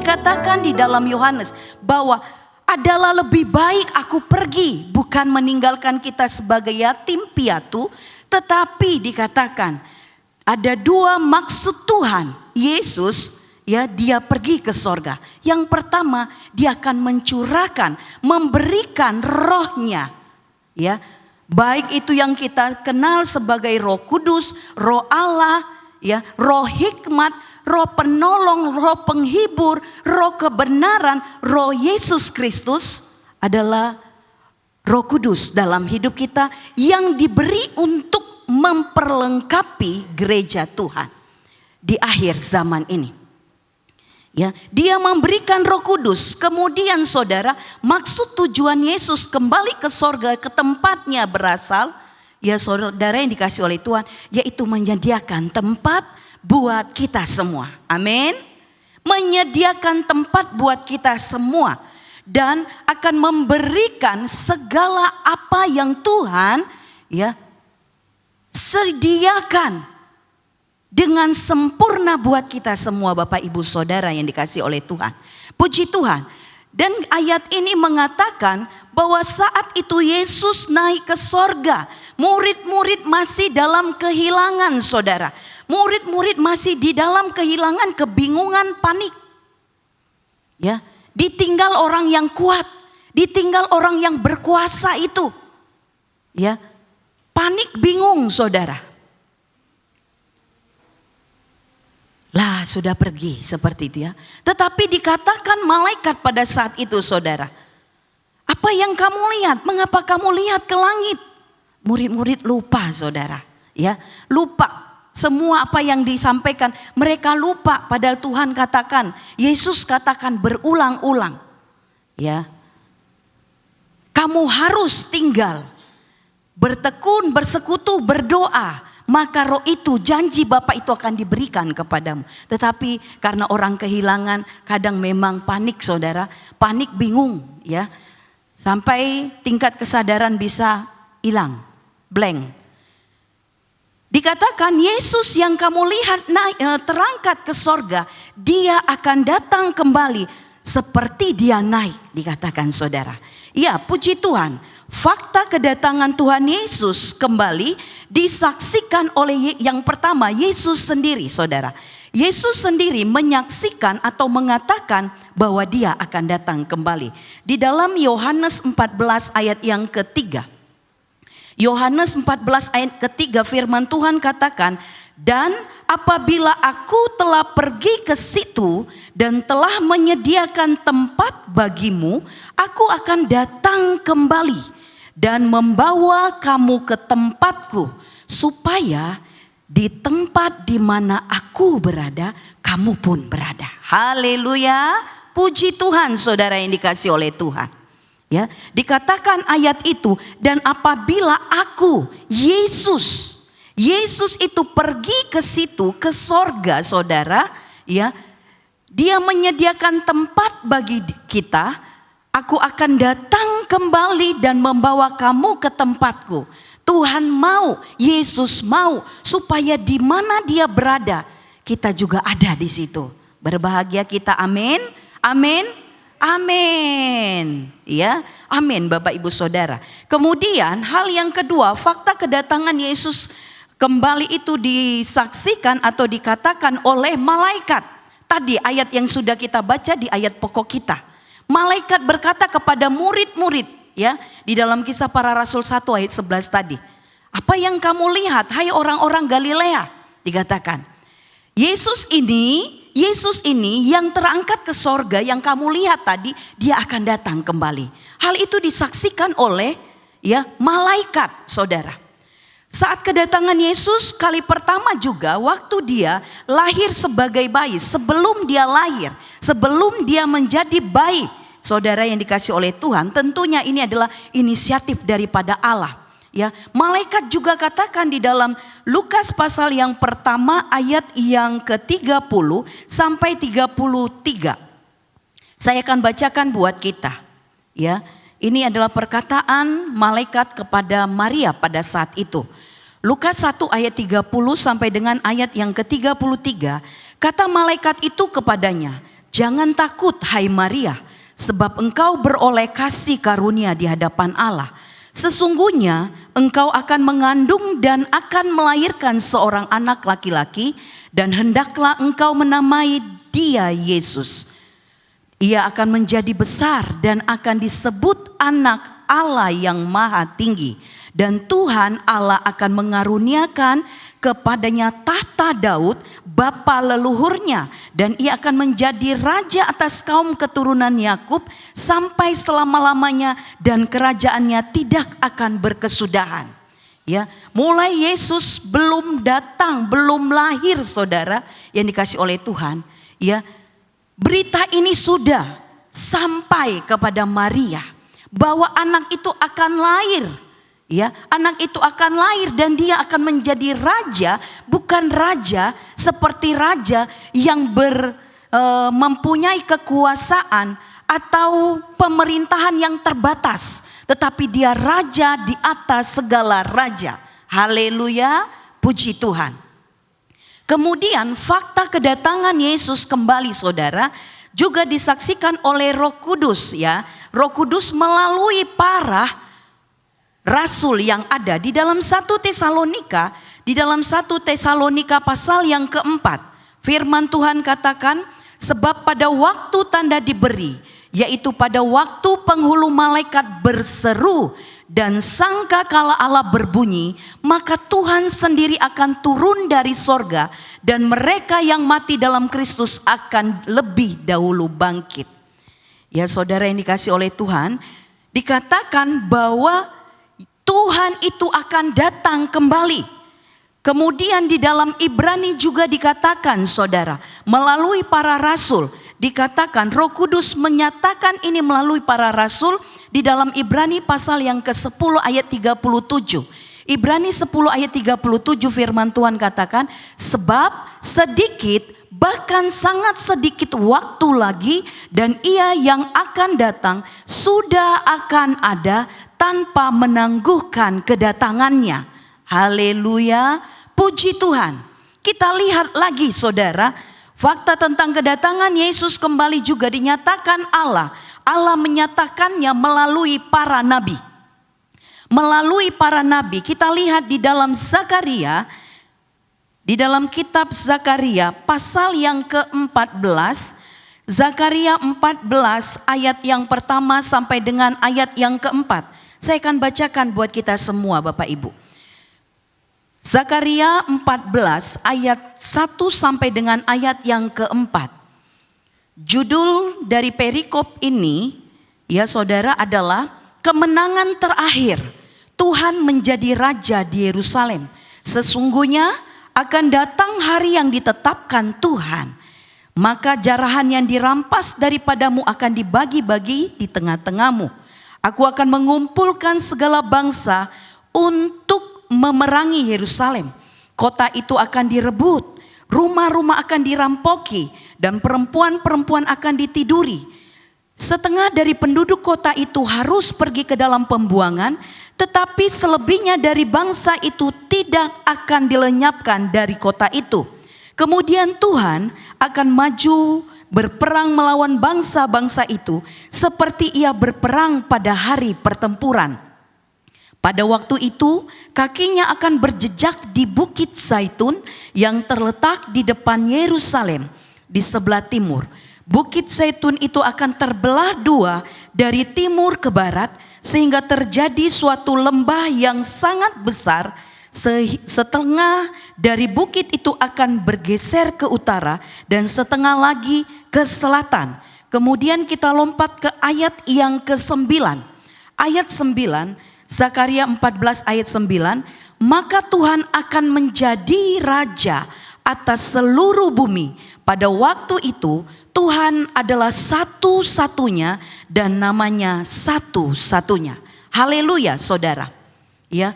dikatakan di dalam Yohanes bahwa adalah lebih baik aku pergi, bukan meninggalkan kita sebagai yatim piatu, tetapi dikatakan ada dua maksud Tuhan Yesus, ya, dia pergi ke sorga. Yang pertama, dia akan mencurahkan, memberikan rohnya, ya, baik itu yang kita kenal sebagai Roh Kudus, Roh Allah, ya, Roh hikmat, Roh penolong, Roh penghibur, Roh kebenaran, Roh Yesus Kristus adalah Roh Kudus dalam hidup kita yang diberi untuk memperlengkapi gereja Tuhan di akhir zaman ini. Ya, dia memberikan Roh Kudus. Kemudian saudara, maksud tujuan Yesus kembali ke sorga, ke tempatnya berasal, ya saudara yang dikasih oleh Tuhan, yaitu menyediakan tempat buat kita semua. Amin. Menyediakan tempat buat kita semua. Dan akan memberikan segala apa yang Tuhan, ya, sediakan dengan sempurna buat kita semua, Bapak Ibu Saudara yang dikasih oleh Tuhan. Puji Tuhan. Dan ayat ini mengatakan bahwa saat itu Yesus naik ke sorga, murid-murid masih dalam kehilangan, saudara. Murid-murid masih di dalam kehilangan, kebingungan, panik. Ya, ditinggal orang yang kuat, ditinggal orang yang berkuasa itu. Ya, panik, bingung, saudara. Lah, sudah pergi seperti itu ya. Tetapi dikatakan malaikat pada saat itu, saudara, apa yang kamu lihat? Mengapa kamu lihat ke langit? Murid-murid lupa, saudara. Ya, lupa semua apa yang disampaikan. Mereka lupa, padahal Tuhan katakan, Yesus katakan berulang-ulang, ya, kamu harus tinggal, bertekun, bersekutu, berdoa. Maka roh itu, janji Bapa itu akan diberikan kepadamu. Tetapi karena orang kehilangan, kadang memang panik, saudara. Panik, bingung, ya. Sampai tingkat kesadaran bisa hilang, blank. Dikatakan Yesus yang kamu lihat terangkat ke sorga, dia akan datang kembali seperti dia naik, dikatakan saudara. Ya, puji Tuhan. Fakta kedatangan Tuhan Yesus kembali disaksikan oleh yang pertama Yesus sendiri, saudara. Yesus sendiri menyaksikan atau mengatakan bahwa dia akan datang kembali. Di dalam Yohanes 14 ayat yang ketiga. Yohanes 14 ayat ketiga firman Tuhan katakan, dan apabila aku telah pergi ke situ dan telah menyediakan tempat bagimu, aku akan datang kembali dan membawa kamu ke tempatku, supaya di tempat di mana aku berada, kamu pun berada. Haleluya, puji Tuhan, saudara yang dikasih oleh Tuhan. Ya, dikatakan ayat itu, dan apabila aku, Yesus itu pergi ke situ, ke sorga, saudara, ya, dia menyediakan tempat bagi kita. Aku akan datang kembali dan membawa kamu ke tempatku. Tuhan mau, Yesus mau, supaya di mana dia berada, kita juga ada di situ. Berbahagia kita, amin, amin, amin. Ya, amin Bapak Ibu Saudara. Kemudian hal yang kedua, fakta kedatangan Yesus kembali itu disaksikan atau dikatakan oleh malaikat. Tadi ayat yang sudah kita baca di ayat pokok kita. Malaikat berkata kepada murid-murid, ya, di dalam Kisah Para Rasul 1 ayat 11 tadi. Apa yang kamu lihat, hai orang-orang Galilea? Dikatakan, Yesus ini yang terangkat ke sorga yang kamu lihat tadi, dia akan datang kembali. Hal itu disaksikan oleh, ya, malaikat, saudara. Saat kedatangan Yesus kali pertama juga, waktu dia lahir sebagai bayi, sebelum dia lahir, sebelum dia menjadi bayi, saudara yang dikasih oleh Tuhan, tentunya ini adalah inisiatif daripada Allah. Ya, malaikat juga katakan di dalam Lukas pasal yang pertama ayat yang ke-30 sampai 33. Saya akan bacakan buat kita. Ya, ini adalah perkataan malaikat kepada Maria pada saat itu. Lukas 1 ayat 30 sampai dengan ayat yang ke-33. Kata malaikat itu kepadanya, Jangan takut hai Maria, sebab engkau beroleh kasih karunia di hadapan Allah. Sesungguhnya engkau akan mengandung dan akan melahirkan seorang anak laki-laki, dan hendaklah engkau menamai dia Yesus. Ia akan menjadi besar dan akan disebut anak Allah yang maha tinggi. Dan Tuhan Allah akan mengaruniakan kepadanya tahta Daud bapa leluhurnya, dan ia akan menjadi raja atas kaum keturunan Yakub sampai selama-lamanya, dan kerajaannya tidak akan berkesudahan. Ya, mulai Yesus belum datang, belum lahir saudara yang dikasih oleh Tuhan, ya, berita ini sudah sampai kepada Maria bahwa anak itu akan lahir. Ya, anak itu akan lahir dan dia akan menjadi raja, bukan raja seperti raja yang mempunyai kekuasaan atau pemerintahan yang terbatas, tetapi dia raja di atas segala raja. Haleluya, puji Tuhan. Kemudian fakta kedatangan Yesus kembali saudara juga disaksikan oleh Roh Kudus, ya. Roh Kudus melalui para rasul yang ada di dalam 1 Tesalonika, di dalam 1 Tesalonika pasal yang keempat, firman Tuhan katakan, sebab pada waktu tanda diberi, yaitu pada waktu penghulu malaikat berseru dan sangkakala Allah berbunyi, maka Tuhan sendiri akan turun dari sorga, dan mereka yang mati dalam Kristus akan lebih dahulu bangkit. Ya saudara yang dikasih oleh Tuhan, dikatakan bahwa Tuhan itu akan datang kembali. Kemudian di dalam Ibrani juga dikatakan saudara, melalui para rasul, dikatakan Roh Kudus menyatakan ini melalui para rasul di dalam Ibrani pasal yang ke-10 ayat 37. Ibrani 10 ayat 37 firman Tuhan katakan, sebab sedikit, bahkan sangat sedikit waktu lagi, dan ia yang akan datang sudah akan ada tanpa menangguhkan kedatangannya. Haleluya, puji Tuhan. Kita lihat lagi saudara, fakta tentang kedatangan Yesus kembali juga dinyatakan Allah. Allah menyatakannya melalui para nabi. Melalui para nabi, kita lihat di dalam Zakaria, di dalam kitab Zakaria pasal yang ke-14, Zakaria 14 ayat yang pertama sampai dengan ayat yang keempat. Saya akan bacakan buat kita semua Bapak Ibu. Zakaria 14 ayat 1 sampai dengan ayat yang keempat. Judul dari perikop ini, ya saudara, adalah kemenangan terakhir. Tuhan menjadi raja di Yerusalem. Sesungguhnya akan datang hari yang ditetapkan Tuhan. Maka jarahan yang dirampas daripadamu akan dibagi-bagi di tengah-tengahmu. Aku akan mengumpulkan segala bangsa untuk memerangi Yerusalem. Kota itu akan direbut, rumah-rumah akan dirampoki, dan perempuan-perempuan akan ditiduri. Setengah dari penduduk kota itu harus pergi ke dalam pembuangan, tetapi selebihnya dari bangsa itu tidak akan dilenyapkan dari kota itu. Kemudian Tuhan akan maju berperang melawan bangsa-bangsa itu seperti ia berperang pada hari pertempuran. Pada waktu itu kakinya akan berjejak di Bukit Zaitun yang terletak di depan Yerusalem di sebelah timur. Bukit Zaitun itu akan terbelah dua dari timur ke barat, sehingga terjadi suatu lembah yang sangat besar. Setengah dari bukit itu akan bergeser ke utara dan setengah lagi ke selatan. Kemudian kita lompat ke ayat yang ke-9. Ayat 9, Zakaria 14 ayat 9. Maka Tuhan akan menjadi raja atas seluruh bumi. Pada waktu itu Tuhan adalah satu-satunya dan namanya satu-satunya. Haleluya saudara. Ya.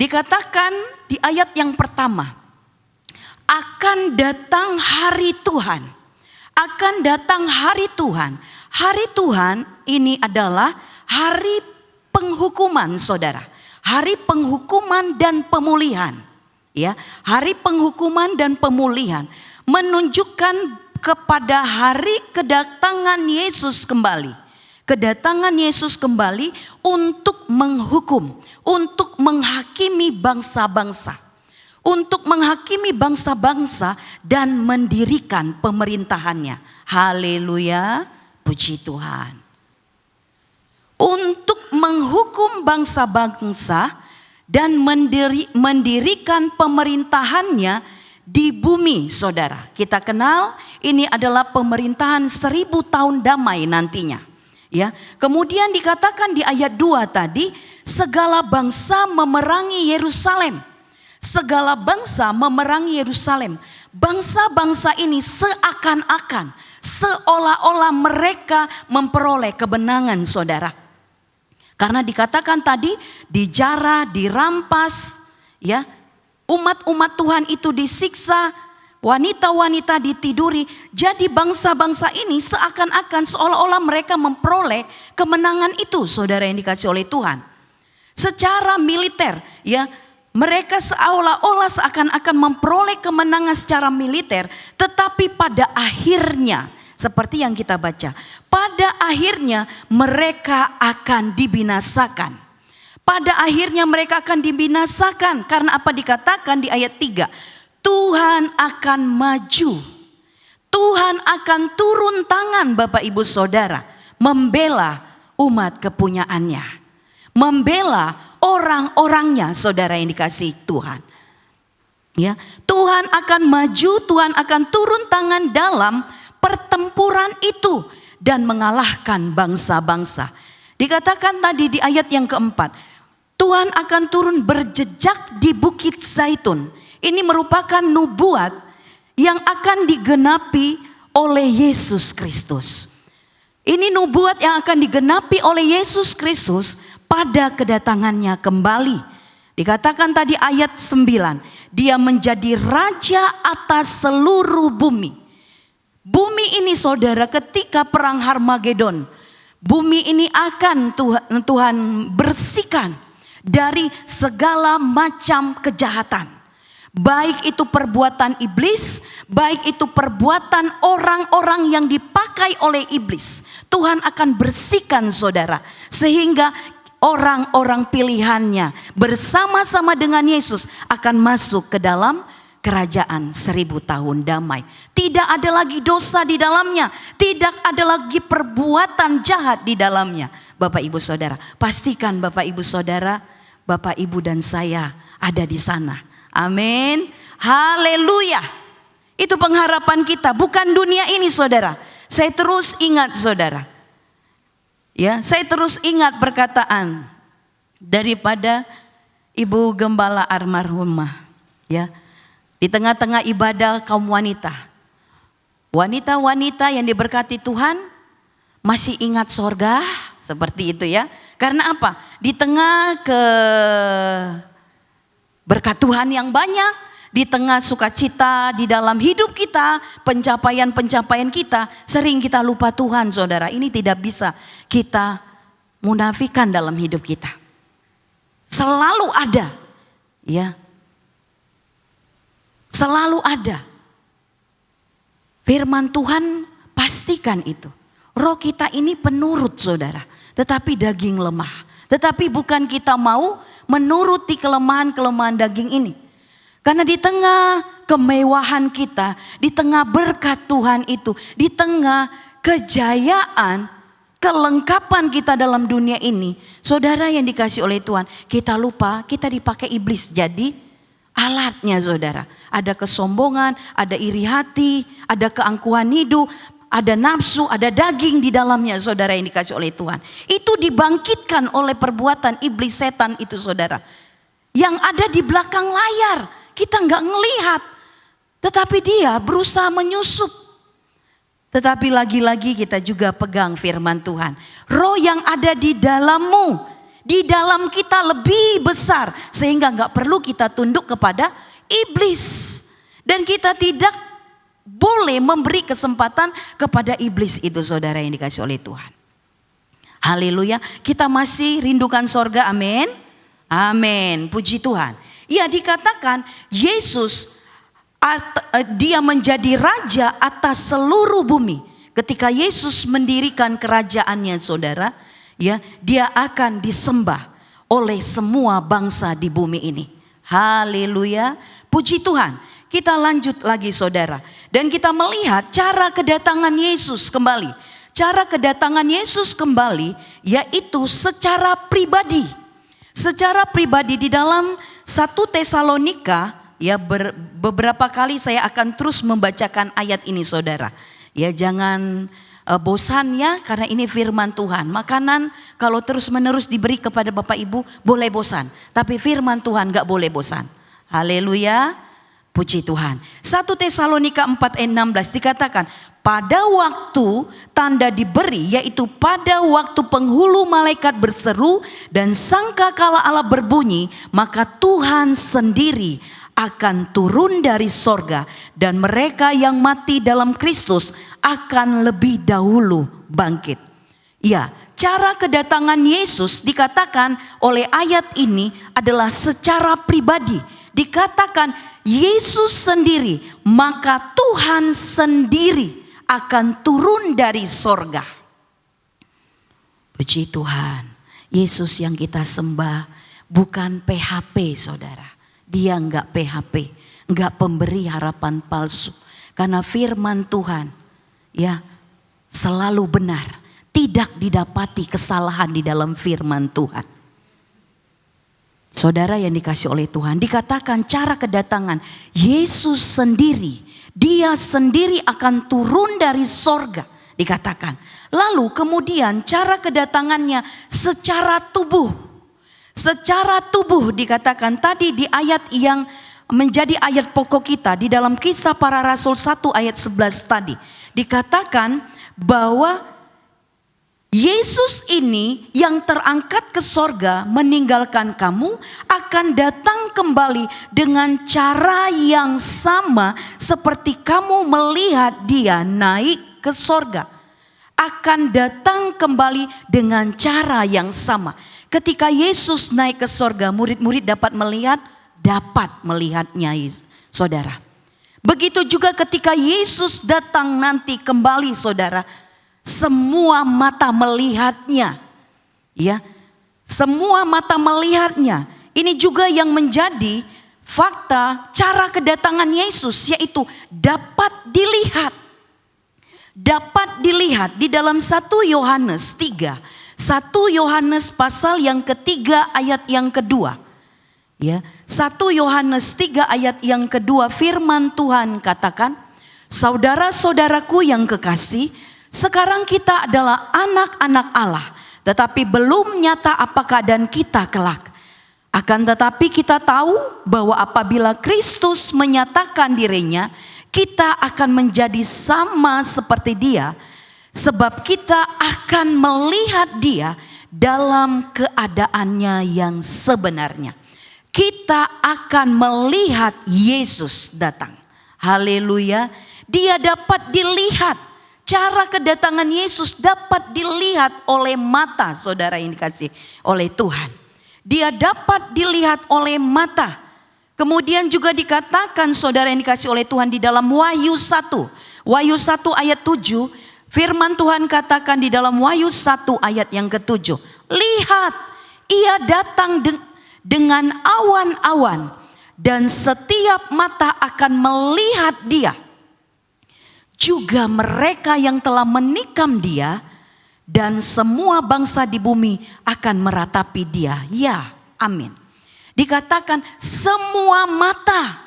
Dikatakan di ayat yang pertama, akan datang hari Tuhan. Akan datang hari Tuhan. Hari Tuhan ini adalah hari penghukuman saudara. Hari penghukuman dan pemulihan. Ya, hari penghukuman dan pemulihan menunjukkan kepada hari kedatangan Yesus kembali. Kedatangan Yesus kembali untuk menghukum, untuk menghakimi bangsa-bangsa. Untuk menghakimi bangsa-bangsa dan mendirikan pemerintahannya. Haleluya, puji Tuhan. Untuk menghukum bangsa-bangsa dan mendirikan pemerintahannya di bumi, saudara. Kita kenal ini adalah pemerintahan 1000 tahun damai nantinya. Ya, kemudian dikatakan di ayat 2 tadi, segala bangsa memerangi Yerusalem. Segala bangsa memerangi Yerusalem. Bangsa-bangsa ini seakan-akan, seolah-olah mereka memperoleh kemenangan, saudara. Karena dikatakan tadi dijarah, dirampas, ya. Umat-umat Tuhan itu disiksa, wanita-wanita ditiduri. Jadi bangsa-bangsa ini seakan-akan seolah-olah mereka memperoleh kemenangan itu, saudara yang dikasih oleh Tuhan. Secara militer, ya. Mereka seolah-olah seakan-akan memperoleh kemenangan secara militer, tetapi pada akhirnya, seperti yang kita baca, pada akhirnya mereka akan dibinasakan. Pada akhirnya mereka akan dibinasakan. Karena apa dikatakan di ayat 3? Tuhan akan maju. Tuhan akan turun tangan, Bapak Ibu Saudara, membela umat kepunyaannya. Membela orang-orangnya, saudara yang dikasihi Tuhan. Ya, Tuhan akan maju, Tuhan akan turun tangan dalam pertempuran itu dan mengalahkan bangsa-bangsa. Dikatakan tadi di ayat yang keempat, Tuhan akan turun berjejak di Bukit Zaitun. Ini merupakan nubuat yang akan digenapi oleh Yesus Kristus. Ini nubuat yang akan digenapi oleh Yesus Kristus pada kedatangannya kembali. Dikatakan tadi ayat 9, dia menjadi raja atas seluruh bumi. Bumi ini, saudara, ketika perang Harmagedon, bumi ini akan Tuhan bersihkan dari segala macam kejahatan. Baik itu perbuatan iblis, baik itu perbuatan orang-orang yang dipakai oleh iblis. Tuhan akan bersihkan, saudara, sehingga orang-orang pilihannya bersama-sama dengan Yesus akan masuk ke dalam kerajaan 1000 tahun damai. Tidak ada lagi dosa di dalamnya, tidak ada lagi perbuatan jahat di dalamnya. Bapak Ibu Saudara, pastikan Bapak Ibu Saudara, Bapak Ibu dan saya ada di sana. Amin. Haleluya. Itu pengharapan kita, bukan dunia ini, saudara. Saya terus ingat, saudara. Ya, saya terus ingat perkataan daripada Ibu Gembala almarhumah, ya. Di tengah-tengah ibadah kaum wanita. Wanita-wanita yang diberkati Tuhan masih ingat sorga, seperti itu ya. Karena apa? Di tengah berkat Tuhan yang banyak, di tengah sukacita di dalam hidup kita, pencapaian-pencapaian kita, sering kita lupa Tuhan, saudara. Ini tidak bisa kita munafikan dalam hidup kita. Selalu ada, ya. Selalu ada. Firman Tuhan pastikan itu. Roh kita ini penurut, saudara, tetapi daging lemah. Tetapi bukan kita mau menuruti kelemahan-kelemahan daging ini. Karena di tengah kemewahan kita, di tengah berkat Tuhan itu, di tengah kejayaan, kelengkapan kita dalam dunia ini, saudara yang dikasih oleh Tuhan, kita lupa kita dipakai iblis jadi alatnya, saudara. Ada kesombongan, ada iri hati, ada keangkuhan hidup, ada nafsu, ada daging di dalamnya, saudara yang dikasih oleh Tuhan. Itu dibangkitkan oleh perbuatan iblis setan itu, saudara. Yang ada di belakang layar, kita nggak ngelihat, tetapi dia berusaha menyusup. Tetapi lagi-lagi kita juga pegang firman Tuhan. Roh yang ada di dalammu, di dalam kita lebih besar, sehingga nggak perlu kita tunduk kepada iblis. Dan kita tidak boleh memberi kesempatan kepada iblis itu, saudara yang dikasih oleh Tuhan. Haleluya. Kita masih rindukan sorga, amin. Amin, puji Tuhan. Ya, dikatakan Yesus Dia menjadi raja atas seluruh bumi. Ketika Yesus mendirikan kerajaannya, saudara, ya, dia akan disembah oleh semua bangsa di bumi ini. Haleluya, puji Tuhan. Kita lanjut lagi, saudara, dan kita melihat cara kedatangan Yesus kembali. Cara kedatangan Yesus kembali yaitu secara pribadi. Secara pribadi di dalam 1 Tesalonika, ya, beberapa kali saya akan terus membacakan ayat ini, saudara. Ya, jangan bosan ya, karena ini firman Tuhan. Makanan kalau terus menerus diberi kepada Bapak Ibu boleh bosan, tapi firman Tuhan gak boleh bosan. Haleluya, puji Tuhan. 1 Tesalonika 4:16 dikatakan, pada waktu tanda diberi, yaitu pada waktu penghulu malaikat berseru dan sangkakala Allah berbunyi, maka Tuhan sendiri akan turun dari sorga dan mereka yang mati dalam Kristus akan lebih dahulu bangkit. Ya, cara kedatangan Yesus dikatakan oleh ayat ini adalah secara pribadi. Dikatakan Yesus sendiri, maka Tuhan sendiri akan turun dari sorga. Puji Tuhan, Yesus yang kita sembah bukan PHP, saudara. Dia enggak PHP, enggak pemberi harapan palsu. Karena firman Tuhan, ya, selalu benar. Tidak didapati kesalahan di dalam firman Tuhan. Saudara yang dikasih oleh Tuhan, dikatakan cara kedatangan Yesus sendiri, dia sendiri akan turun dari sorga, dikatakan. Lalu kemudian cara kedatangannya secara tubuh. Secara tubuh dikatakan tadi di ayat yang menjadi ayat pokok kita di dalam Kisah Para Rasul 1 ayat 11 tadi. Dikatakan bahwa Yesus ini yang terangkat ke sorga meninggalkan kamu akan datang kembali dengan cara yang sama seperti kamu melihat dia naik ke sorga. Akan datang kembali dengan cara yang sama. Ketika Yesus naik ke sorga, murid-murid dapat melihatnya, saudara. Begitu juga ketika Yesus datang nanti kembali, saudara, semua mata melihatnya. Ya, semua mata melihatnya. Ini juga yang menjadi fakta cara kedatangan Yesus, yaitu dapat dilihat. Dapat dilihat di dalam 1 Yohanes 3. 1 Yohanes pasal yang ketiga ayat yang kedua. Ya, 1 Yohanes 3 ayat yang kedua, firman Tuhan katakan, saudara-saudaraku yang kekasih, sekarang kita adalah anak-anak Allah, tetapi belum nyata apa keadaan kita kelak. Akan tetapi kita tahu bahwa apabila Kristus menyatakan dirinya, kita akan menjadi sama seperti dia. Sebab kita akan melihat dia dalam keadaannya yang sebenarnya. Kita akan melihat Yesus datang. Haleluya. Dia dapat dilihat. Cara kedatangan Yesus dapat dilihat oleh mata, saudara yang dikasih oleh Tuhan. Dia dapat dilihat oleh mata. Kemudian juga dikatakan, saudara yang dikasih oleh Tuhan, di dalam Wahyu 1. Wahyu 1 ayat 7. Firman Tuhan katakan di dalam Wahyu 1 ayat yang ke-7. Lihat, ia datang dengan awan-awan dan setiap mata akan melihat dia. Juga mereka yang telah menikam dia dan semua bangsa di bumi akan meratapi dia. Ya, amin. Dikatakan semua mata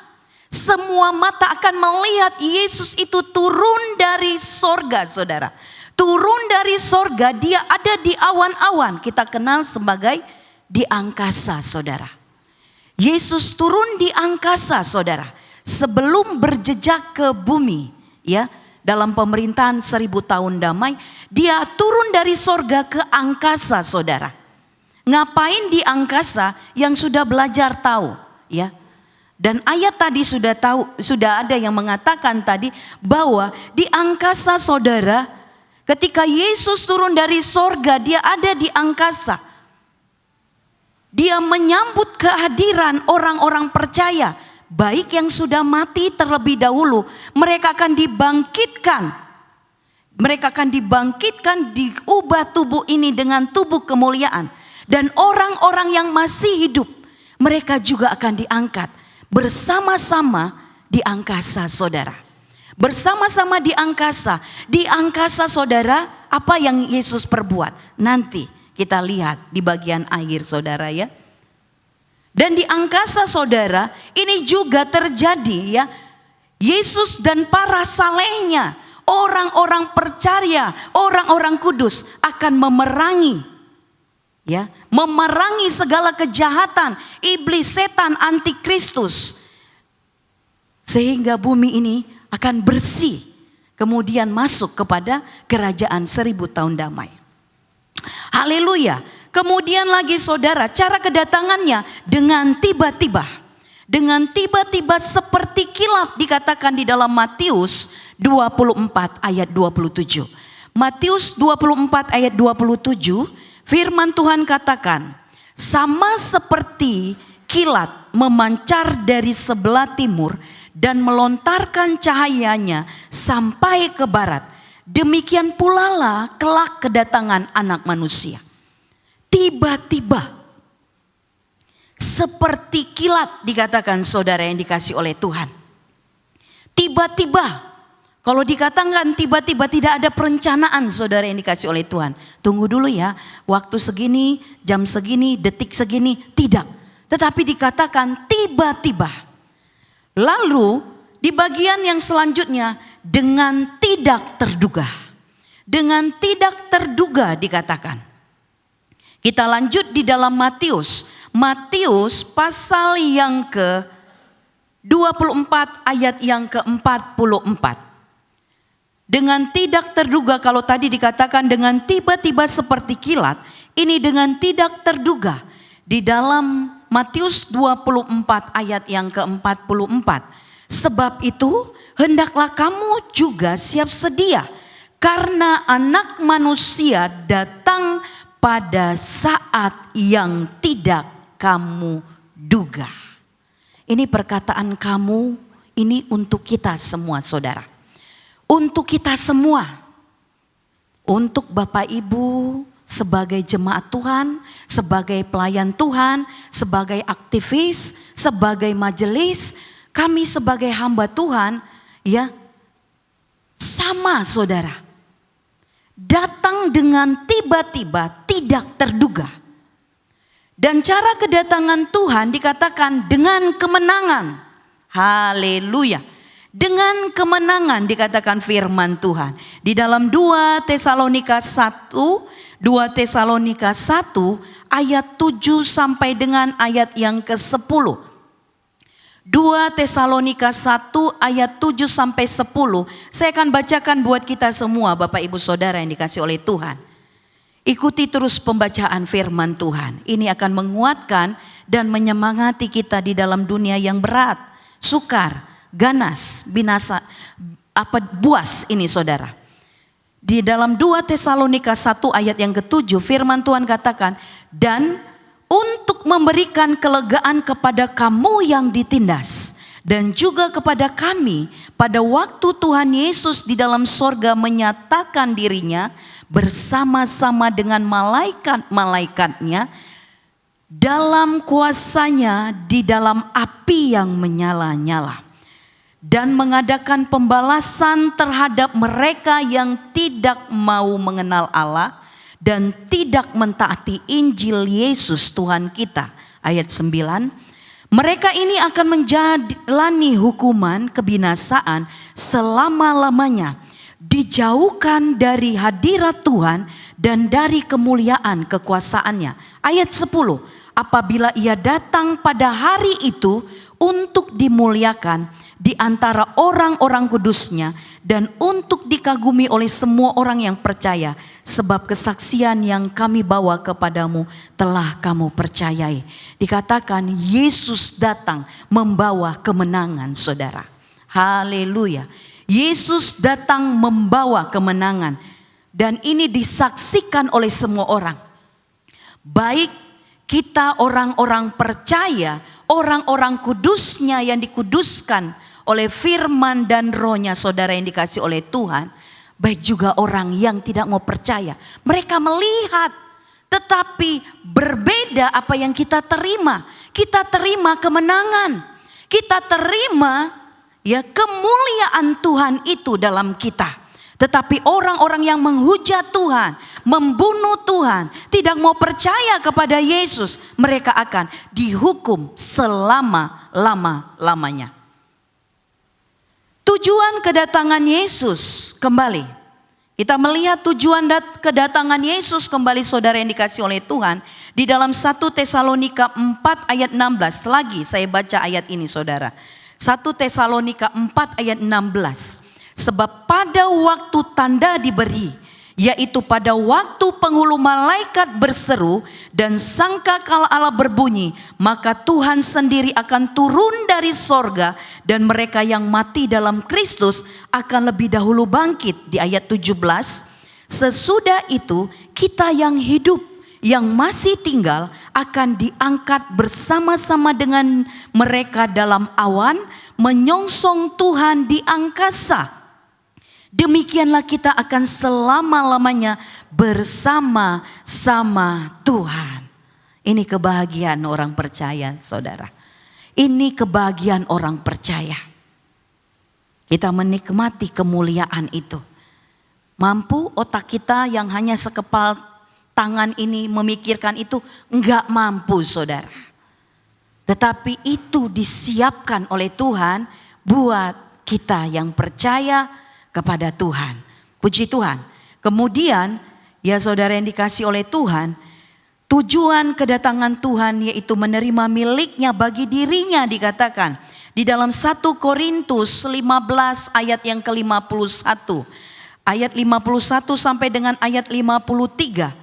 akan melihat Yesus itu turun dari sorga, saudara. Turun dari sorga, dia ada di awan-awan. Kita kenal sebagai di angkasa, saudara. Yesus turun di angkasa, saudara. Sebelum berjejak ke bumi, ya, dalam pemerintahan 1000 tahun damai, dia turun dari sorga ke angkasa, saudara. Ngapain di angkasa? Yang sudah belajar tahu, ya. Dan ayat tadi sudah ada yang mengatakan tadi bahwa di angkasa, saudara, ketika Yesus turun dari sorga, dia ada di angkasa. Dia menyambut kehadiran orang-orang percaya, baik yang sudah mati terlebih dahulu, mereka akan dibangkitkan. Mereka akan dibangkitkan, diubah tubuh ini dengan tubuh kemuliaan. Dan orang-orang yang masih hidup, mereka juga akan diangkat bersama-sama di angkasa, saudara. Bersama-sama di angkasa. Di angkasa, saudara, apa yang Yesus perbuat? Nanti kita lihat di bagian akhir, saudara ya. Dan di angkasa, saudara, ini juga terjadi ya. Yesus dan para salehnya, orang-orang percaya, orang-orang kudus akan memerangi ya, memerangi segala kejahatan iblis, setan, antikristus, sehingga bumi ini akan bersih, kemudian masuk kepada kerajaan 1000 tahun damai. Haleluya. Kemudian lagi, saudara, cara kedatangannya dengan tiba-tiba. Dengan tiba-tiba seperti kilat, dikatakan di dalam Matius 24 ayat 27. Matius 24 ayat 27, firman Tuhan katakan, sama seperti kilat memancar dari sebelah timur dan melontarkan cahayanya sampai ke barat, demikian pula lah kelak kedatangan Anak Manusia. Tiba-tiba, seperti kilat, dikatakan saudara yang dikasih oleh Tuhan. Tiba-tiba, kalau dikatakan tiba-tiba, tidak ada perencanaan, saudara yang dikasih oleh Tuhan. Tunggu dulu ya, waktu segini, jam segini, detik segini, tidak. Tetapi dikatakan tiba-tiba. Lalu di bagian yang selanjutnya, dengan tidak terduga. Dengan tidak terduga dikatakan. Kita lanjut di dalam Matius. Matius pasal yang ke-24 ayat yang ke-44. Dengan tidak terduga, kalau tadi dikatakan dengan tiba-tiba seperti kilat, ini dengan tidak terduga. Di dalam Matius 24 ayat yang ke-44. Sebab itu hendaklah kamu juga siap sedia, karena Anak Manusia datang pada saat yang tidak kamu duga. Ini perkataan kamu, ini untuk kita semua, saudara. Untuk kita semua. Untuk Bapak Ibu sebagai jemaat Tuhan, sebagai pelayan Tuhan, sebagai aktivis, sebagai majelis, kami sebagai hamba Tuhan, ya, sama, saudara. Datang dengan tiba-tiba, tidak terduga. Dan cara kedatangan Tuhan dikatakan dengan kemenangan. Haleluya. Dengan kemenangan dikatakan firman Tuhan. Di dalam 2 Tesalonika 1 ayat 7 sampai dengan ayat yang ke-10. 2 Tesalonika 1 ayat 7 sampai 10. Saya akan bacakan buat kita semua, Bapak Ibu Saudara yang dikasih oleh Tuhan. Ikuti terus pembacaan firman Tuhan. Ini akan menguatkan dan menyemangati kita di dalam dunia yang berat, sukar, ganas, binasa, buas ini, saudara. Di dalam 2 Tesalonika 1 ayat yang ke-7, firman Tuhan katakan, dan untuk memberikan kelegaan kepada kamu yang ditindas, dan juga kepada kami pada waktu Tuhan Yesus di dalam sorga menyatakan dirinya bersama-sama dengan malaikat-malaikatnya dalam kuasanya di dalam api yang menyala-nyala, dan mengadakan pembalasan terhadap mereka yang tidak mau mengenal Allah dan tidak mentaati Injil Yesus Tuhan kita. Ayat 9. Mereka ini akan menjalani hukuman kebinasaan selama-lamanya, dijauhkan dari hadirat Tuhan dan dari kemuliaan kekuasaannya. Ayat 10. Apabila ia datang pada hari itu untuk dimuliakan di antara orang-orang kudusnya dan untuk dikagumi oleh semua orang yang percaya, sebab kesaksian yang kami bawa kepadamu telah kamu percayai. Dikatakan Yesus datang membawa kemenangan, saudara. Haleluya. Yesus datang membawa kemenangan, dan ini disaksikan oleh semua orang. Baik kita orang-orang percaya, orang-orang kudusnya yang dikuduskan oleh firman dan rohnya, saudara yang dikasih oleh Tuhan. Baik juga orang yang tidak mau percaya. Mereka melihat, tetapi berbeda apa yang kita terima. Kita terima kemenangan. Kita terima ya kemuliaan Tuhan itu dalam kita. Tetapi orang-orang yang menghujat Tuhan, membunuh Tuhan, tidak mau percaya kepada Yesus, mereka akan dihukum selama-lamanya. Tujuan kedatangan Yesus kembali. Kita melihat tujuan kedatangan Yesus kembali, saudara yang dikasih oleh Tuhan. Di dalam 1 Tesalonika 4 ayat 16. Lagi saya baca ayat ini, saudara. 1 Tesalonika 4 ayat 16. Sebab pada waktu tanda diberi, yaitu pada waktu penghulu malaikat berseru dan sangkakala Allah berbunyi, maka Tuhan sendiri akan turun dari sorga dan mereka yang mati dalam Kristus akan lebih dahulu bangkit. Di ayat 17, sesudah itu kita yang hidup, yang masih tinggal akan diangkat bersama-sama dengan mereka dalam awan, menyongsong Tuhan di angkasa. Demikianlah kita akan selama-lamanya bersama-sama Tuhan. Ini kebahagiaan orang percaya, saudara. Ini kebahagiaan orang percaya. Kita menikmati kemuliaan itu. Mampu otak kita yang hanya sekepal tangan ini memikirkan itu? Enggak mampu, saudara. Tetapi itu disiapkan oleh Tuhan buat kita yang percaya kepada Tuhan. Puji Tuhan. Kemudian ya saudara yang dikasih oleh Tuhan, tujuan kedatangan Tuhan yaitu menerima miliknya bagi dirinya, dikatakan di dalam 1 Korintus 15 ayat yang ke-51. Ayat 51 sampai dengan ayat 53.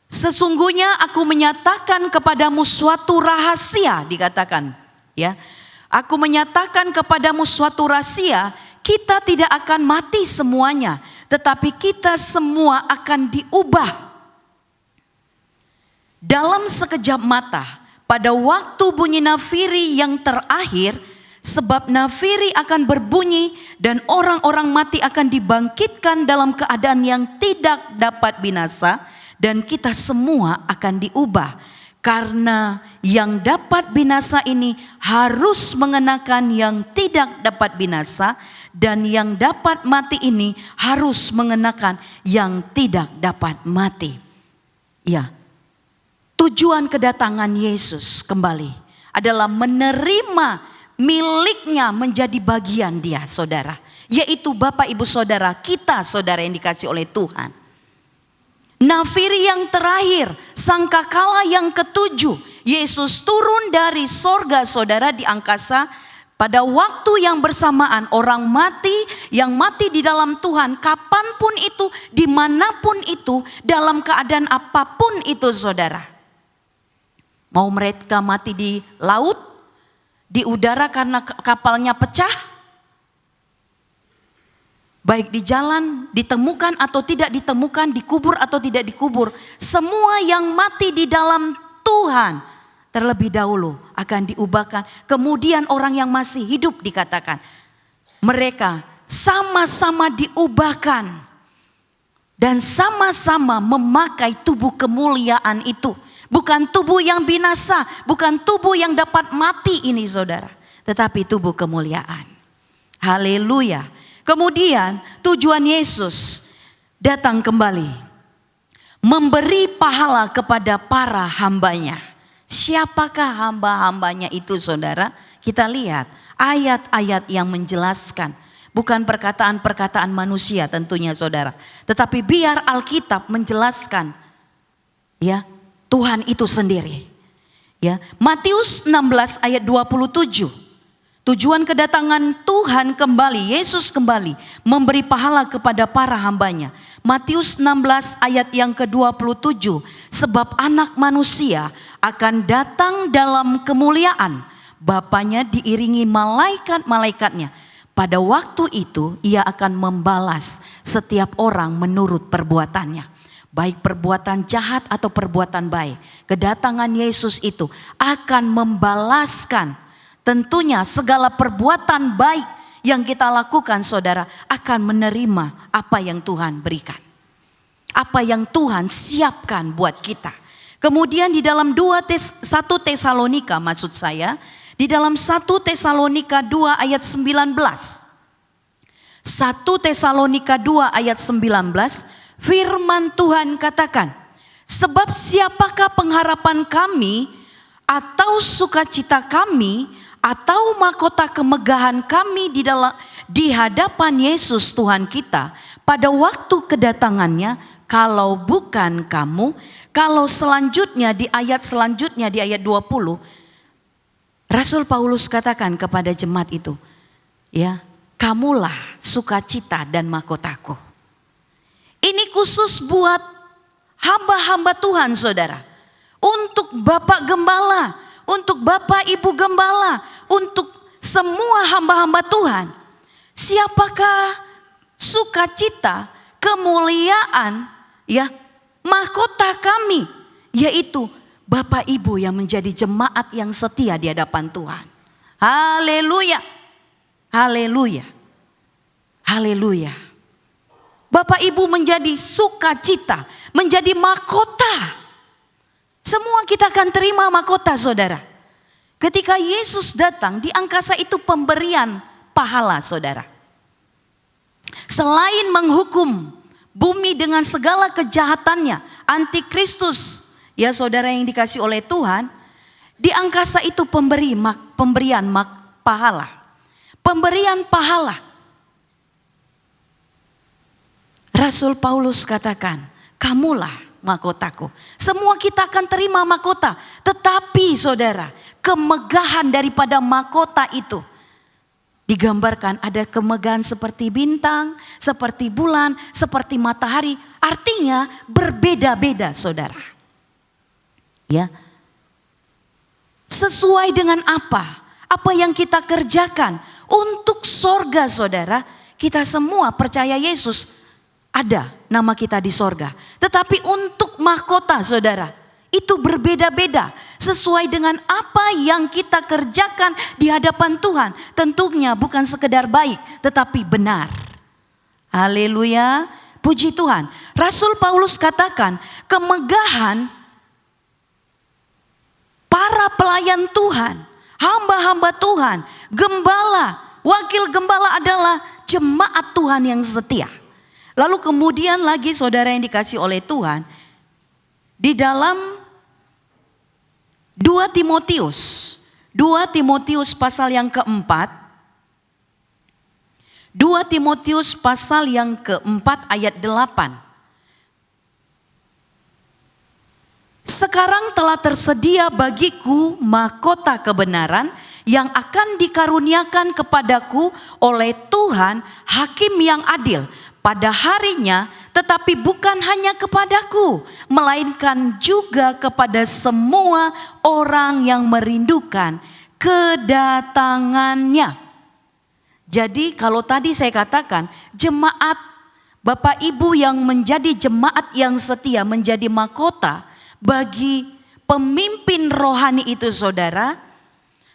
Sesungguhnya aku menyatakan kepadamu suatu rahasia, dikatakan ya. Aku menyatakan kepadamu suatu rahasia, kita tidak akan mati semuanya, tetapi kita semua akan diubah dalam sekejap mata, pada waktu bunyi nafiri yang terakhir. Sebab nafiri akan berbunyi dan orang-orang mati akan dibangkitkan dalam keadaan yang tidak dapat binasa, dan kita semua akan diubah. Karena yang dapat binasa ini harus mengenakan yang tidak dapat binasa, dan yang dapat mati ini harus mengenakan yang tidak dapat mati. Ya, tujuan kedatangan Yesus kembali adalah menerima miliknya menjadi bagian dia, saudara. Yaitu Bapak Ibu Saudara kita, saudara yang dikasih oleh Tuhan. Nafiri yang terakhir, sangkakala yang ketujuh, Yesus turun dari sorga, saudara, di angkasa. Pada waktu yang bersamaan orang mati yang mati di dalam Tuhan, kapanpun itu, dimanapun itu, dalam keadaan apapun itu, saudara. Mau mereka mati di laut, di udara karena kapalnya pecah, baik di jalan, ditemukan atau tidak ditemukan, dikubur atau tidak dikubur. Semua yang mati di dalam Tuhan terlebih dahulu akan diubahkan. Kemudian orang yang masih hidup, dikatakan mereka sama-sama diubahkan dan sama-sama memakai tubuh kemuliaan itu. Bukan tubuh yang binasa, bukan tubuh yang dapat mati ini, saudara, tetapi tubuh kemuliaan. Haleluya. Kemudian tujuan Yesus datang kembali, memberi pahala kepada para hambanya. Siapakah hamba-hambanya itu, saudara? Kita lihat ayat-ayat yang menjelaskan. Bukan perkataan-perkataan manusia tentunya, saudara. Tetapi biar Alkitab menjelaskan, ya, Tuhan itu sendiri. Ya, Matius 16 ayat 27. Tujuan kedatangan Tuhan kembali, Yesus kembali memberi pahala kepada para hambanya. Matius 16 ayat yang ke-27. Sebab anak manusia akan datang dalam kemuliaan Bapanya diiringi malaikat-malaikatnya. Pada waktu itu ia akan membalas setiap orang menurut perbuatannya. baik perbuatan jahat atau perbuatan baik, kedatangan Yesus itu akan membalaskan tentunya segala perbuatan baik yang kita lakukan, saudara, akan menerima apa yang Tuhan berikan. Apa yang Tuhan siapkan buat kita. Kemudian di dalam 1 Tesalonika maksud saya, di dalam 1 Tesalonika 2 ayat 19. 1 Tesalonika 2 ayat 19, firman Tuhan katakan, sebab siapakah pengharapan kami atau sukacita kami atau mahkota kemegahan kami di hadapan Yesus Tuhan kita pada waktu kedatangannya, kalau bukan kamu. Kalau selanjutnya di ayat 20, Rasul Paulus katakan kepada jemaat itu, ya, kamulah sukacita dan mahkotaku. Ini khusus buat hamba-hamba Tuhan, saudara. Untuk Bapak Gembala, untuk Bapak Ibu Gembala, untuk semua hamba-hamba Tuhan. Siapakah sukacita, kemuliaan, ya, mahkota kami, yaitu Bapak Ibu yang menjadi jemaat yang setia di hadapan Tuhan. Haleluya. Haleluya. Haleluya. Bapak Ibu menjadi sukacita, menjadi mahkota. Semua kita akan terima mahkota, saudara. Ketika Yesus datang, di angkasa itu pemberian pahala, saudara. Selain menghukum bumi dengan segala kejahatannya, antikristus, ya saudara yang dikasih oleh Tuhan, di angkasa itu pemberian pahala. Pemberian pahala. Rasul Paulus katakan, kamulah mahkotaku. Semua kita akan terima mahkota. Tetapi saudara, kemegahan daripada mahkota itu digambarkan ada kemegahan seperti bintang, seperti bulan, seperti matahari. Artinya berbeda-beda, saudara. Ya. Sesuai dengan apa? Apa yang kita kerjakan untuk sorga, saudara. Kita semua percaya Yesus, ada nama kita di sorga. Tetapi untuk mahkota, saudara, itu berbeda-beda. Sesuai dengan apa yang kita kerjakan di hadapan Tuhan. Tentunya bukan sekedar baik, tetapi benar. Haleluya, puji Tuhan. Rasul Paulus katakan, kemegahan para pelayan Tuhan, hamba-hamba Tuhan, gembala, wakil gembala adalah jemaat Tuhan yang setia. Lalu kemudian lagi saudara yang dikasih oleh Tuhan, di dalam 2 Timotius pasal yang keempat, 2 Timotius pasal yang keempat ayat 8. Sekarang telah tersedia bagiku mahkota kebenaran yang akan dikaruniakan kepadaku oleh Tuhan, hakim yang adil pada harinya, tetapi bukan hanya kepadaku, melainkan juga kepada semua orang yang merindukan kedatangannya. Jadi kalau tadi saya katakan jemaat Bapak Ibu yang menjadi jemaat yang setia, menjadi mahkota bagi pemimpin rohani itu, saudara.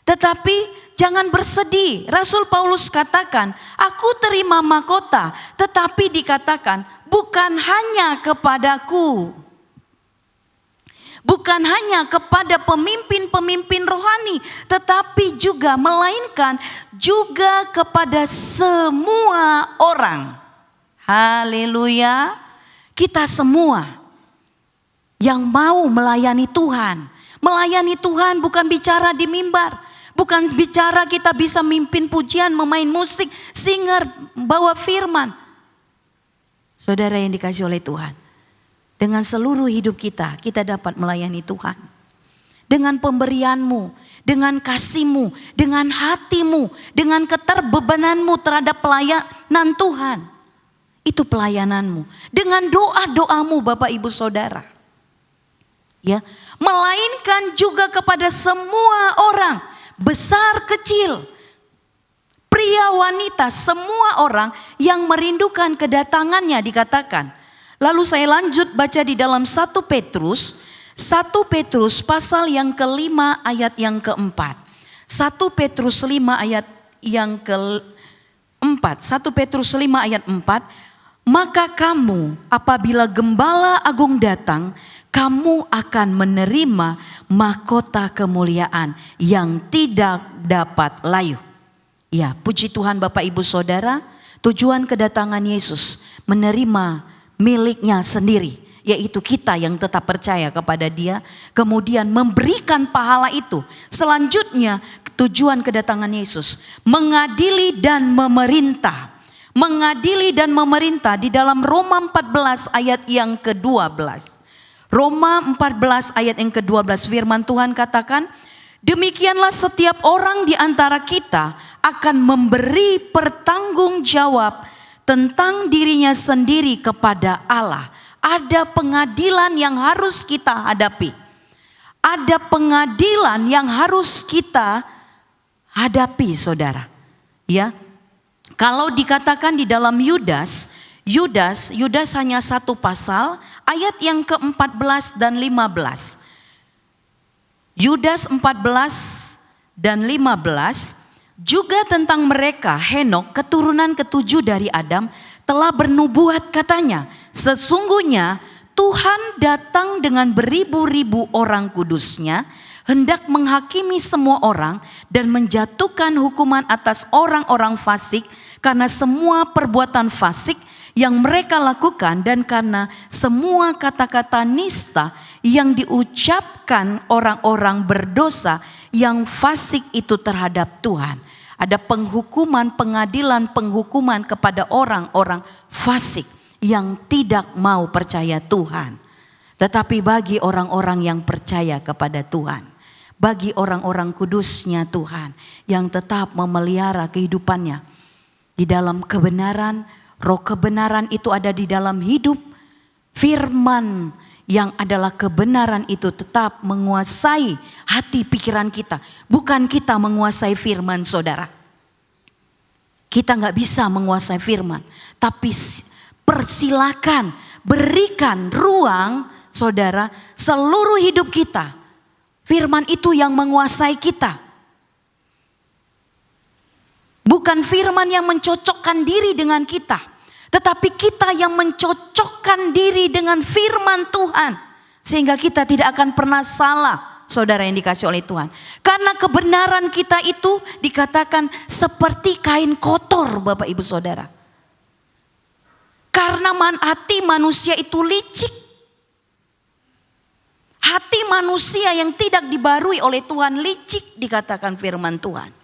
Tetapi jangan bersedih. Rasul Paulus katakan, aku terima mahkota, tetapi dikatakan bukan hanya kepadaku. Bukan hanya kepada pemimpin-pemimpin rohani, tetapi juga melainkan juga kepada semua orang. Haleluya. Kita semua yang mau melayani Tuhan. Melayani Tuhan bukan bicara di mimbar. Bukan bicara kita bisa mimpin pujian, memain musik, singer, bawa firman. Saudara yang dikasih oleh Tuhan, dengan seluruh hidup kita, kita dapat melayani Tuhan. Dengan pemberianmu, dengan kasihmu, dengan hatimu, dengan keterbebananmu terhadap pelayanan Tuhan. Itu pelayananmu. Dengan doa-doamu Bapak Ibu Saudara. Ya, melainkan juga kepada semua orang, besar kecil, pria wanita, semua orang yang merindukan kedatangannya dikatakan. Lalu saya lanjut baca di dalam 1 Petrus pasal yang ke-5 ayat yang ke-4. 1 Petrus 5 ayat yang ke-4. 1 Petrus 5 ayat 4. Maka kamu apabila Gembala Agung datang, kamu akan menerima mahkota kemuliaan yang tidak dapat layu. Ya, puji Tuhan Bapak Ibu Saudara, tujuan kedatangan Yesus menerima miliknya sendiri, yaitu kita yang tetap percaya kepada Dia, kemudian memberikan pahala itu. Selanjutnya tujuan kedatangan Yesus mengadili dan memerintah. Mengadili dan memerintah di dalam Roma 14 ayat yang ke-12. Roma 14 ayat yang ke-12 firman Tuhan katakan, demikianlah setiap orang di antara kita akan memberi pertanggungjawab tentang dirinya sendiri kepada Allah. Ada pengadilan yang harus kita hadapi. Ada pengadilan yang harus kita hadapi, saudara. Ya, kalau dikatakan di dalam Yudas hanya satu pasal, ayat yang ke-14 dan 15. Yudas 14 dan 15 juga tentang mereka. Henok, keturunan ke-7 dari Adam, telah bernubuat katanya, sesungguhnya Tuhan datang dengan beribu-ribu orang kudusnya, hendak menghakimi semua orang dan menjatuhkan hukuman atas orang-orang fasik karena semua perbuatan fasik yang mereka lakukan dan karena semua kata-kata nista yang diucapkan orang-orang berdosa yang fasik itu terhadap Tuhan. Ada penghukuman, penghukuman kepada orang-orang fasik yang tidak mau percaya Tuhan. Tetapi bagi orang-orang yang percaya kepada Tuhan, bagi orang-orang kudusnya Tuhan yang tetap memelihara kehidupannya di dalam kebenaran, roh kebenaran itu ada di dalam hidup, firman yang adalah kebenaran itu tetap menguasai hati pikiran kita. Bukan kita menguasai firman, saudara. Kita gak bisa menguasai firman. Tapi persilakan, berikan ruang, saudara, seluruh hidup kita. Firman itu yang menguasai kita. Bukan firman yang mencocokkan diri dengan kita. Tetapi kita yang mencocokkan diri dengan firman Tuhan. Sehingga kita tidak akan pernah salah, saudara yang dikasih oleh Tuhan. Karena kebenaran kita itu dikatakan seperti kain kotor, Bapak Ibu Saudara. Karena hati manusia itu licik. Hati manusia yang tidak dibarui oleh Tuhan licik, dikatakan firman Tuhan.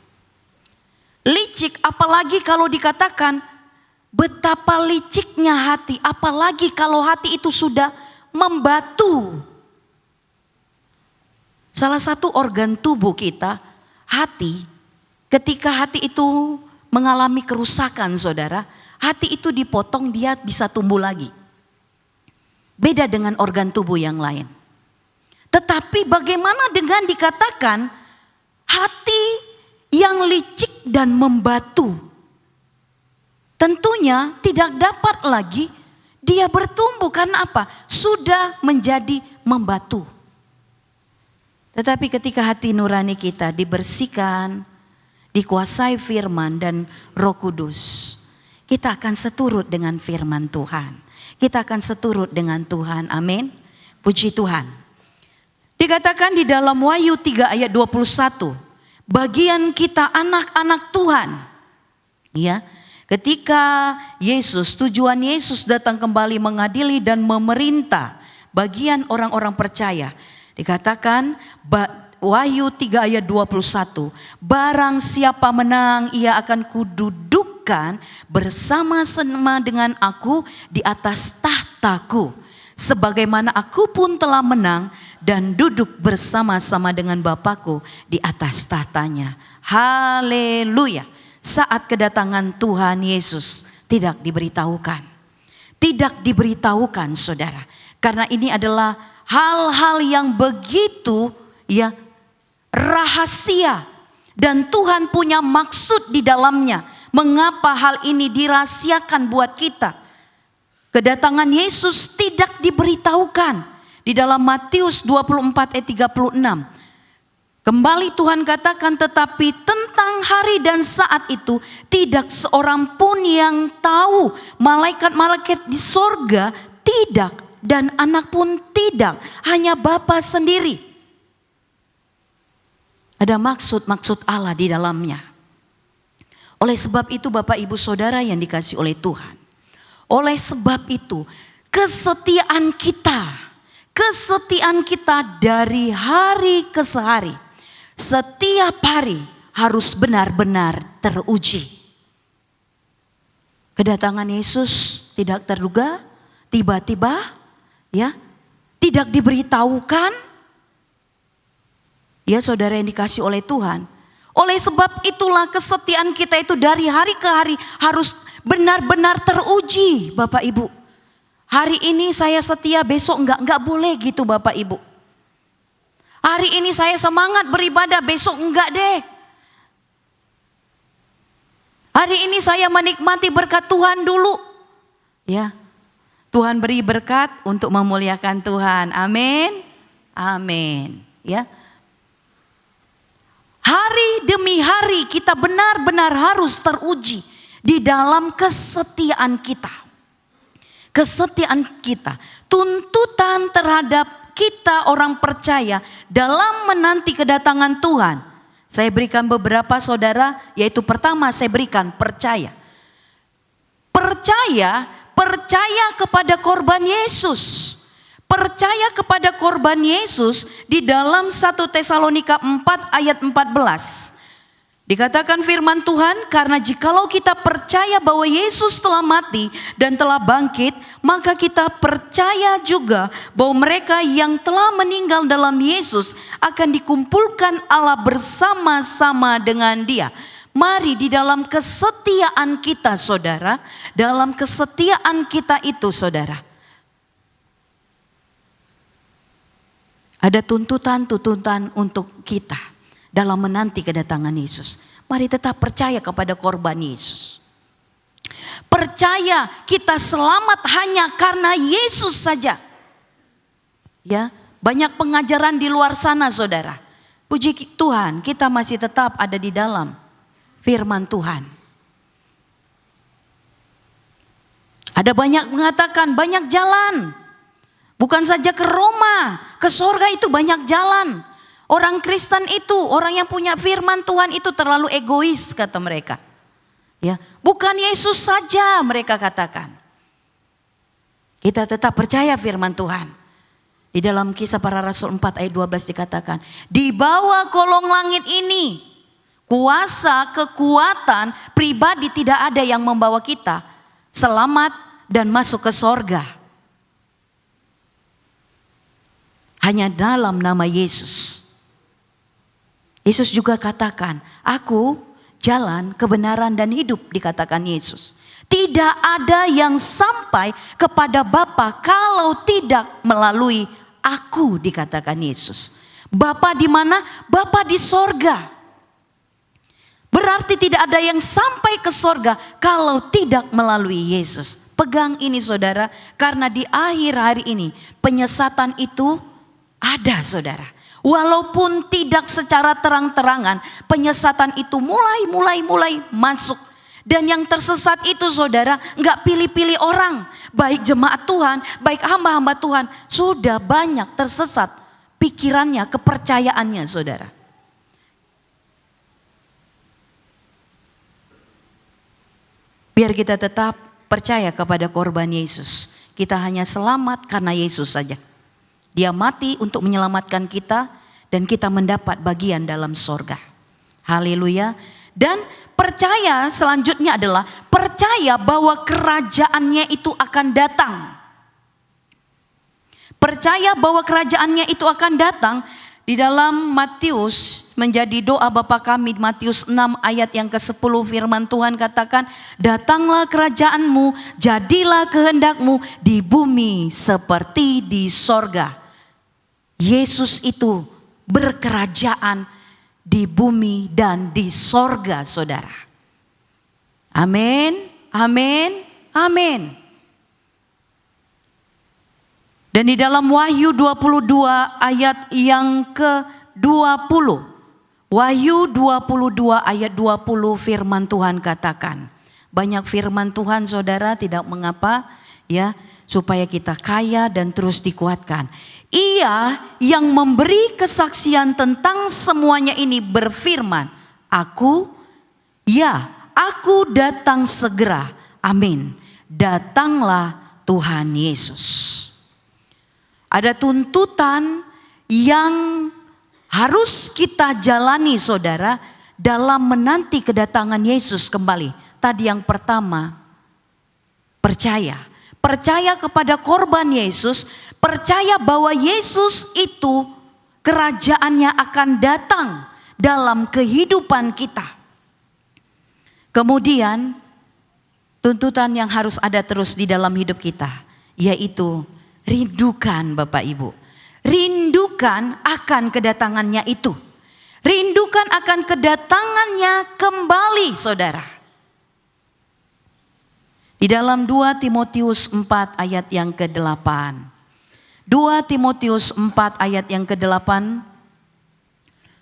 Licik, apalagi kalau dikatakan betapa liciknya hati, apalagi kalau hati itu sudah membatu. Salah satu organ tubuh kita, hati, ketika hati itu mengalami kerusakan, saudara, hati itu dipotong, dia bisa tumbuh lagi. Beda dengan organ tubuh yang lain. Tetapi bagaimana dengan dikatakan hati yang licik dan membatu? Tentunya tidak dapat lagi dia bertumbuh. Karena apa? Sudah menjadi membatu. Tetapi ketika hati nurani kita dibersihkan, dikuasai firman dan Roh Kudus, kita akan seturut dengan firman Tuhan. Kita akan seturut dengan Tuhan. Amin. Puji Tuhan. Dikatakan di dalam Wahyu 3 ayat 21, bagian kita anak-anak Tuhan. Ya. Ketika tujuan Yesus datang kembali mengadili dan memerintah bagian orang-orang percaya. Dikatakan Wahyu 3 ayat 21. Barang siapa menang, ia akan kududukkan bersama-sama dengan aku di atas tahtaku. Sebagaimana aku pun telah menang dan duduk bersama-sama dengan Bapakku di atas tahtanya. Haleluya. Saat kedatangan Tuhan Yesus tidak diberitahukan. Tidak diberitahukan, saudara. Karena ini adalah hal-hal yang begitu ya rahasia. Dan Tuhan punya maksud di dalamnya. Mengapa hal ini dirahasiakan buat kita? Kedatangan Yesus tidak diberitahukan. Di dalam Matius 24 ayat 36. Kembali Tuhan katakan, tetapi tentang hari dan saat itu tidak seorang pun yang tahu, malaikat-malaikat di sorga tidak, dan anak pun tidak, hanya Bapa sendiri. Ada maksud-maksud Allah di dalamnya. Oleh sebab itu Bapak Ibu Saudara yang dikasihi oleh Tuhan, oleh sebab itu kesetiaan kita dari hari ke hari, setiap hari harus benar-benar teruji. Kedatangan Yesus tidak terduga, tiba-tiba, ya, tidak diberitahukan. Ya saudara yang dikasih oleh Tuhan. Oleh sebab itulah kesetiaan kita itu dari hari ke hari harus benar-benar teruji, Bapak Ibu. Hari ini saya setia, besok enggak boleh gitu Bapak Ibu. Hari ini saya semangat beribadah, besok enggak deh. Hari ini saya menikmati berkat Tuhan dulu. Ya. Tuhan beri berkat untuk memuliakan Tuhan. Amin. Amin. Ya. Hari demi hari kita benar-benar harus teruji di dalam kesetiaan kita. Kesetiaan kita, tuntutan terhadap kita orang percaya dalam menanti kedatangan Tuhan. Saya berikan beberapa saudara, yaitu pertama saya berikan percaya. Percaya kepada korban Yesus. Percaya kepada korban Yesus di dalam 1 Tesalonika 4 ayat 14. Dikatakan firman Tuhan, karena jikalau kita percaya bahwa Yesus telah mati dan telah bangkit, maka kita percaya juga bahwa mereka yang telah meninggal dalam Yesus akan dikumpulkan Allah bersama-sama dengan Dia. Mari di dalam kesetiaan kita saudara, dalam kesetiaan kita itu saudara, ada tuntutan-tuntutan untuk kita dalam menanti kedatangan Yesus. Mari tetap percaya kepada korban Yesus. Percaya kita selamat hanya karena Yesus saja. Ya, banyak pengajaran di luar sana saudara. Puji Tuhan, kita masih tetap ada di dalam firman Tuhan. Ada banyak mengatakan banyak jalan. Bukan saja ke Roma, ke sorga itu banyak jalan. Orang Kristen itu, orang yang punya firman Tuhan itu terlalu egois kata mereka. Ya, bukan Yesus saja mereka katakan. Kita tetap percaya firman Tuhan. Di dalam Kisah Para Rasul 4 ayat 12 dikatakan, di bawah kolong langit ini, kuasa, kekuatan pribadi tidak ada yang membawa kita selamat dan masuk ke sorga. Hanya dalam nama Yesus. Yesus juga katakan, aku jalan, kebenaran dan hidup, dikatakan Yesus. Tidak ada yang sampai kepada Bapa kalau tidak melalui aku, dikatakan Yesus. Bapa di mana? Bapa di sorga. Berarti tidak ada yang sampai ke sorga kalau tidak melalui Yesus. Pegang ini saudara, karena di akhir hari ini penyesatan itu ada saudara. Walaupun tidak secara terang-terangan, penyesatan itu mulai masuk. Dan yang tersesat itu saudara, enggak pilih-pilih orang. Baik jemaat Tuhan, baik hamba-hamba Tuhan. Sudah banyak tersesat pikirannya, kepercayaannya saudara. Biar kita tetap percaya kepada korban Yesus. Kita hanya selamat karena Yesus saja. Dia mati untuk menyelamatkan kita dan kita mendapat bagian dalam sorga. Haleluya. Dan percaya selanjutnya adalah percaya bahwa kerajaannya itu akan datang. Percaya bahwa kerajaannya itu akan datang. Di dalam Matius menjadi doa Bapa kami, Matius 6 ayat yang ke-10 firman Tuhan katakan, datanglah kerajaanmu, jadilah kehendakmu di bumi seperti di sorga. Yesus itu berkerajaan di bumi dan di sorga saudara. Amin, amin, amin. Dan di dalam Wahyu 22 ayat yang ke-20. Wahyu 22 ayat 20 firman Tuhan katakan. Banyak firman Tuhan saudara, tidak mengapa ya, supaya kita kaya dan terus dikuatkan. Ia yang memberi kesaksian tentang semuanya ini berfirman, aku datang segera. Amin. Datanglah Tuhan Yesus. Ada tuntutan yang harus kita jalani saudara dalam menanti kedatangan Yesus kembali. Tadi yang pertama, percaya. Percaya kepada korban Yesus, percaya bahwa Yesus itu kerajaannya akan datang dalam kehidupan kita. Kemudian tuntutan yang harus ada terus di dalam hidup kita, yaitu rindukan Bapak Ibu. Rindukan akan kedatangannya itu. Rindukan akan kedatangannya kembali saudara. Di dalam 2 Timotius 4 ayat yang ke-8. 2 Timotius 4 ayat yang ke-8.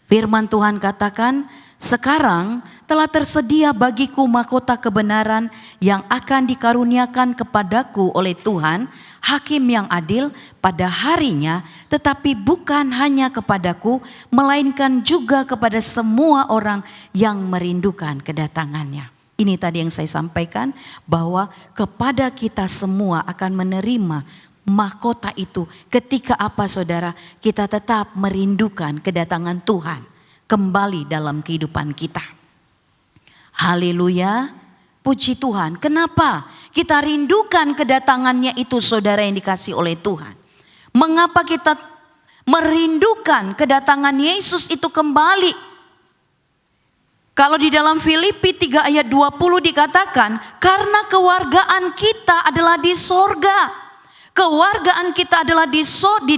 Firman Tuhan katakan, sekarang telah tersedia bagiku mahkota kebenaran yang akan dikaruniakan kepadaku oleh Tuhan, Hakim yang adil pada harinya, tetapi bukan hanya kepadaku, melainkan juga kepada semua orang yang merindukan kedatangannya. Ini tadi yang saya sampaikan, bahwa kepada kita semua akan menerima mahkota itu ketika apa saudara? Kita tetap merindukan kedatangan Tuhan kembali dalam kehidupan kita. Haleluya, puji Tuhan. Kenapa kita rindukan kedatangannya itu saudara yang dikasih oleh Tuhan? Mengapa kita merindukan kedatangan Yesus itu kembali? Kalau di dalam Filipi 3 ayat 20 dikatakan, karena kewargaan kita adalah di sorga. Kewargaan kita adalah di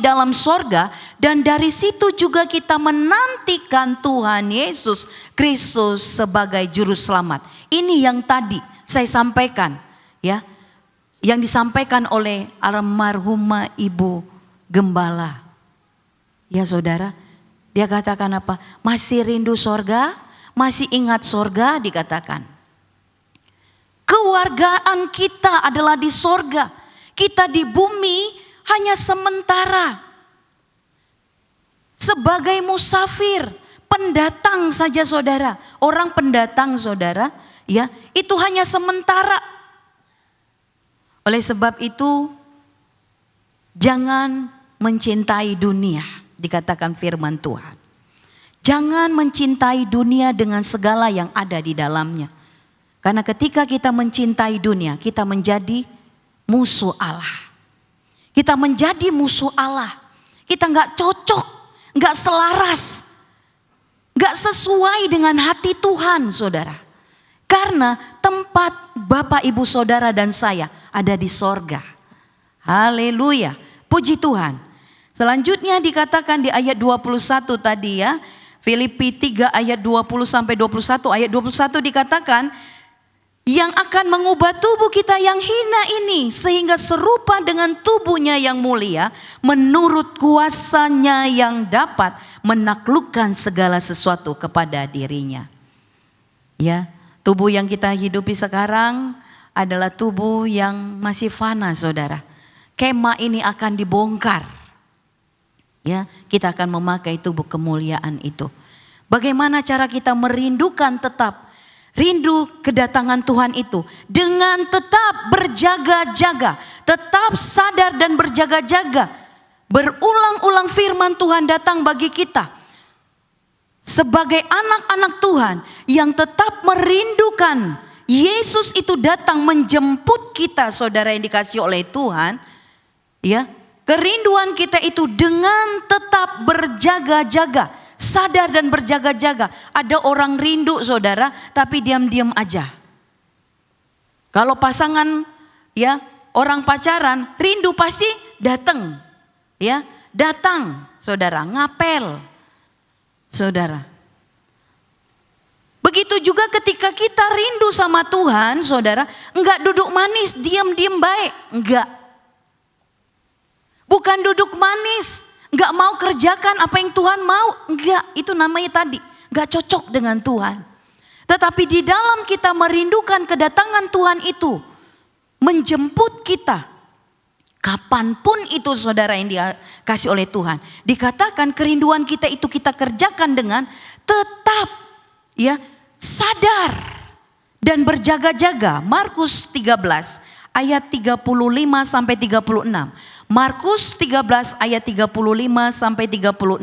dalam sorga, dan dari situ juga kita menantikan Tuhan Yesus Kristus sebagai juru selamat. Ini yang tadi saya sampaikan ya, yang disampaikan oleh almarhumah Ibu Gembala. Ya saudara, dia katakan apa? Masih rindu sorga? Masih ingat sorga? Dikatakan. Kewargaan kita adalah di sorga. Kita di bumi hanya sementara. Sebagai musafir, pendatang saja saudara. Orang pendatang saudara, ya, itu hanya sementara. Oleh sebab itu, jangan mencintai dunia, dikatakan firman Tuhan. Jangan mencintai dunia dengan segala yang ada di dalamnya. Karena ketika kita mencintai dunia, kita menjadi musuh Allah. Kita menjadi musuh Allah. Kita gak cocok, gak selaras, gak sesuai dengan hati Tuhan saudara. Karena tempat Bapak Ibu Saudara dan saya ada di sorga. Haleluya, puji Tuhan. Selanjutnya dikatakan di ayat 21 tadi ya, Filipi 3 ayat 20 sampai 21. Ayat 21 dikatakan, yang akan mengubah tubuh kita yang hina ini sehingga serupa dengan tubuhnya yang mulia, menurut kuasanya yang dapat menaklukkan segala sesuatu kepada dirinya. Ya, tubuh yang kita hidupi sekarang adalah tubuh yang masih fana saudara. Kemah ini akan dibongkar. Ya, kita akan memakai tubuh kemuliaan itu. Bagaimana cara kita merindukan tetap rindu kedatangan Tuhan itu? Dengan tetap berjaga-jaga, tetap sadar dan berjaga-jaga. Berulang-ulang firman Tuhan datang bagi kita. Sebagai anak-anak Tuhan yang tetap merindukan Yesus itu datang menjemput kita saudara yang dikasih oleh Tuhan. Ya, kerinduan kita itu dengan tetap berjaga-jaga. Sadar dan berjaga-jaga. Ada orang rindu saudara, tapi diam-diam aja. Kalau pasangan ya, orang pacaran, rindu pasti datang. Ya, datang saudara, ngapel. Saudara. Begitu juga ketika kita rindu sama Tuhan, saudara, enggak duduk manis, diam-diam baik, enggak. Bukan duduk manis, nggak mau kerjakan apa yang Tuhan mau. Enggak, itu namanya tadi, nggak cocok dengan Tuhan. Tetapi di dalam kita merindukan kedatangan Tuhan itu, menjemput kita. Kapanpun itu saudara yang dikasih oleh Tuhan. Dikatakan kerinduan kita itu kita kerjakan dengan tetap ya sadar dan berjaga-jaga. Markus 13 ayat 35 sampai 36. Markus 13 ayat 35 sampai 36.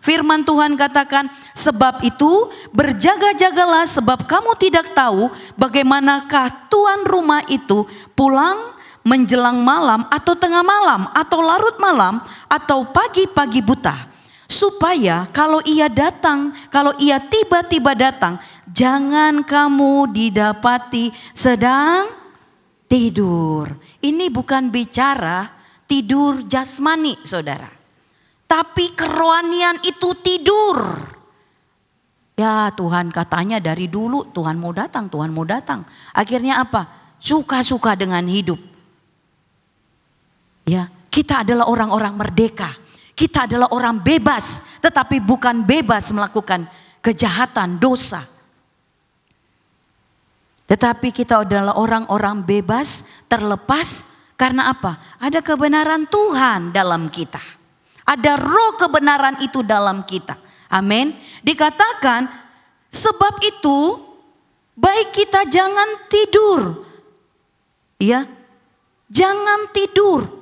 Firman Tuhan katakan, sebab itu berjaga-jagalah sebab kamu tidak tahu bagaimanakah tuan rumah itu pulang menjelang malam atau tengah malam atau larut malam atau pagi-pagi buta. Supaya kalau ia tiba-tiba datang, jangan kamu didapati sedang tidur. Ini bukan bicara tidur jasmani saudara. Tapi kerohanian itu tidur. Ya Tuhan katanya dari dulu Tuhan mau datang, Tuhan mau datang. Akhirnya apa? Suka-suka dengan hidup. Ya, kita adalah orang-orang merdeka. Kita adalah orang bebas, tetapi bukan bebas melakukan kejahatan, dosa. Tetapi kita adalah orang-orang bebas, terlepas karena apa? Ada kebenaran Tuhan dalam kita. Ada roh kebenaran itu dalam kita. Amin. Dikatakan sebab itu baik kita jangan tidur. Ya. Jangan tidur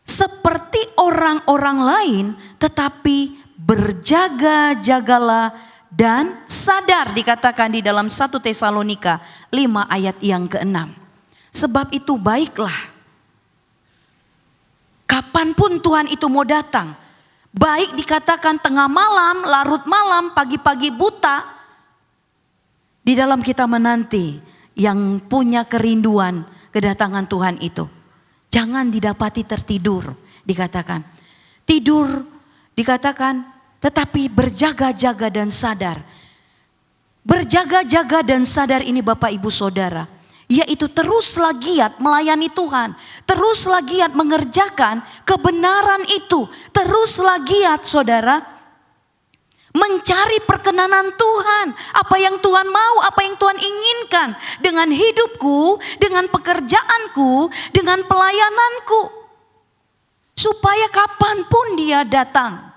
seperti orang-orang lain, tetapi berjaga-jagalah dan sadar, dikatakan di dalam 1 Tesalonika 5 ayat yang ke-6. Sebab itu baiklah, kapanpun Tuhan itu mau datang, baik dikatakan tengah malam, larut malam, pagi-pagi buta, di dalam kita menanti yang punya kerinduan kedatangan Tuhan itu. Jangan didapati tertidur, dikatakan. Tidur, dikatakan, tetapi berjaga-jaga dan sadar. Berjaga-jaga dan sadar ini Bapak Ibu Saudara, yaitu teruslah giat melayani Tuhan. Teruslah giat mengerjakan kebenaran itu. Teruslah giat saudara, mencari perkenanan Tuhan. Apa yang Tuhan mau, apa yang Tuhan inginkan. Dengan hidupku, dengan pekerjaanku, dengan pelayananku. Supaya kapanpun dia datang,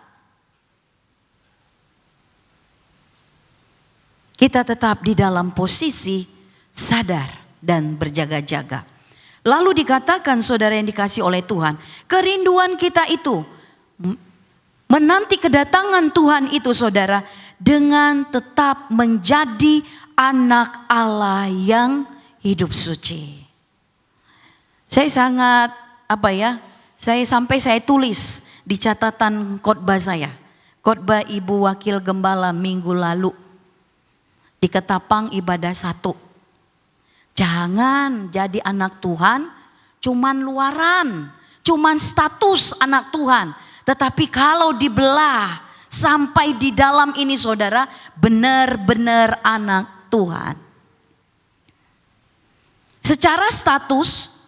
kita tetap di dalam posisi sadar dan berjaga-jaga. Lalu dikatakan saudara yang dikasih oleh Tuhan, kerinduan kita itu menanti kedatangan Tuhan itu saudara, dengan tetap menjadi anak Allah yang hidup suci. Saya sangat saya tulis di catatan khotbah saya. Khotbah Ibu Wakil Gembala minggu lalu di Ketapang ibadah 1. Jangan jadi anak Tuhan cuman luaran, cuman status anak Tuhan. Tetapi kalau dibelah sampai di dalam ini saudara, benar-benar anak Tuhan. Secara status,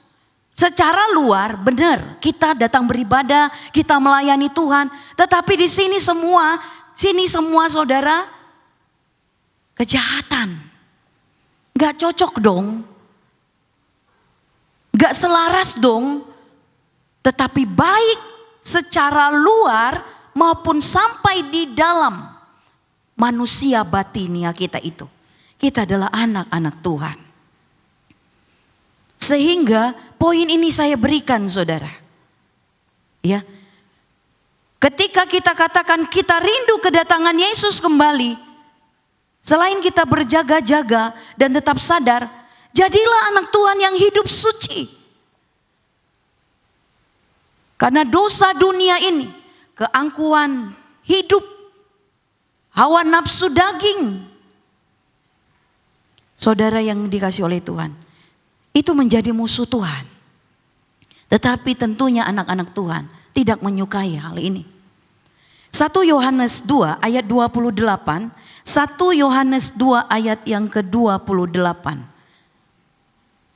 secara luar benar kita datang beribadah, kita melayani Tuhan. Tetapi di sini semua saudara kejahatan. Gak cocok dong. Gak selaras dong. Tetapi baik secara luar maupun sampai di dalam manusia batinia kita itu. Kita adalah anak-anak Tuhan. Sehingga poin ini saya berikan saudara. Ya. Ketika kita katakan kita rindu kedatangan Yesus kembali, selain kita berjaga-jaga dan tetap sadar, jadilah anak Tuhan yang hidup suci. Karena dosa dunia ini, keangkuhan hidup, hawa nafsu daging. Saudara yang dikasih oleh Tuhan, itu menjadi musuh Tuhan. Tetapi tentunya anak-anak Tuhan tidak menyukai hal ini. 1 Yohanes 2 ayat 28, 1 Yohanes 2 ayat yang ke-28.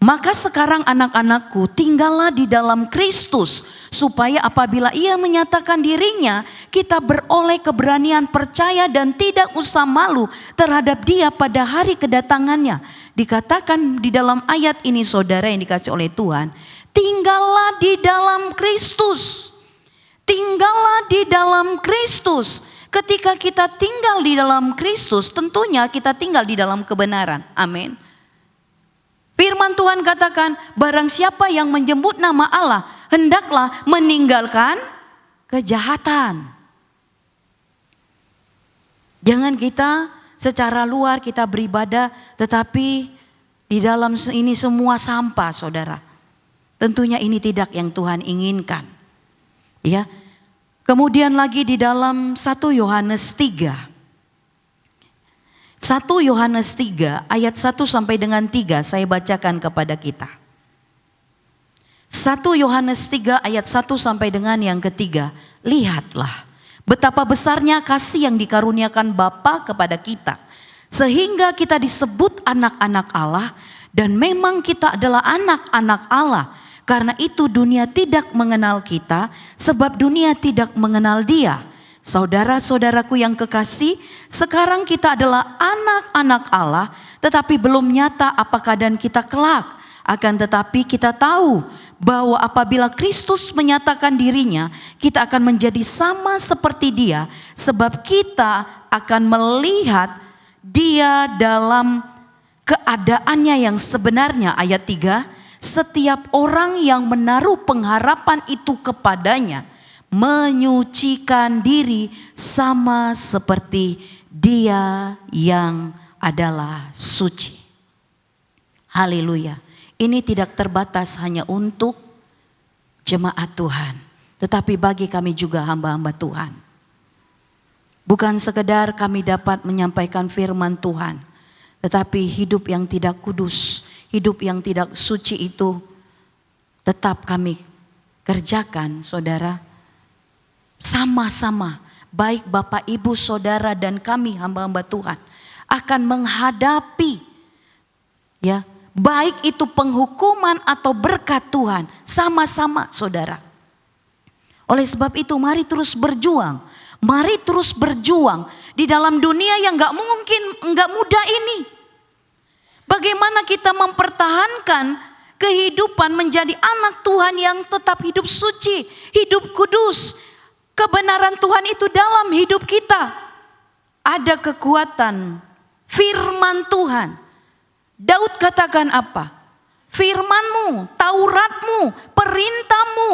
Maka sekarang anak-anakku, tinggallah di dalam Kristus, supaya apabila ia menyatakan dirinya, kita beroleh keberanian percaya dan tidak usah malu terhadap dia pada hari kedatangannya. Dikatakan di dalam ayat ini, saudara yang dikasih oleh Tuhan, tinggallah di dalam Kristus. Tinggallah di dalam Kristus. Ketika kita tinggal di dalam Kristus, tentunya kita tinggal di dalam kebenaran. Amin. Firman Tuhan katakan, barang siapa yang menyebut nama Allah, hendaklah meninggalkan kejahatan. Jangan kita secara luar kita beribadah, tetapi di dalam ini semua sampah, saudara. Tentunya ini tidak yang Tuhan inginkan. Ya. Kemudian lagi di dalam 1 Yohanes 3. 1 Yohanes 3 ayat 1 sampai dengan 3 saya bacakan kepada kita. 1 Yohanes 3 ayat 1 sampai dengan yang ketiga. Lihatlah betapa besarnya kasih yang dikaruniakan Bapa kepada kita, sehingga kita disebut anak-anak Allah, dan memang kita adalah anak-anak Allah. Karena itu dunia tidak mengenal kita, sebab dunia tidak mengenal Dia. Saudara-saudaraku yang kekasih, sekarang kita adalah anak-anak Allah, tetapi belum nyata apa keadaan kita kelak. Akan tetapi kita tahu bahwa apabila Kristus menyatakan dirinya, kita akan menjadi sama seperti Dia, sebab kita akan melihat Dia dalam keadaannya yang sebenarnya. Ayat 3, setiap orang yang menaruh pengharapan itu kepadanya menyucikan diri sama seperti Dia yang adalah suci. Haleluya. Ini tidak terbatas hanya untuk jemaat Tuhan, tetapi bagi kami juga hamba-hamba Tuhan. Bukan sekedar kami dapat menyampaikan firman Tuhan, tetapi hidup yang tidak kudus, hidup yang tidak suci itu tetap kami kerjakan, saudara. Sama-sama, baik Bapak, Ibu, Saudara, dan kami hamba-hamba Tuhan akan menghadapi, ya, baik itu penghukuman atau berkat Tuhan, sama-sama, saudara. Oleh sebab itu, mari terus berjuang, mari terus berjuang di dalam dunia yang gak mudah ini. Bagaimana kita mempertahankan kehidupan menjadi anak Tuhan yang tetap hidup suci, hidup kudus. Kebenaran Tuhan itu dalam hidup kita. Ada kekuatan firman Tuhan. Daud katakan apa? Firman-Mu, Taurat-Mu, perintah-Mu,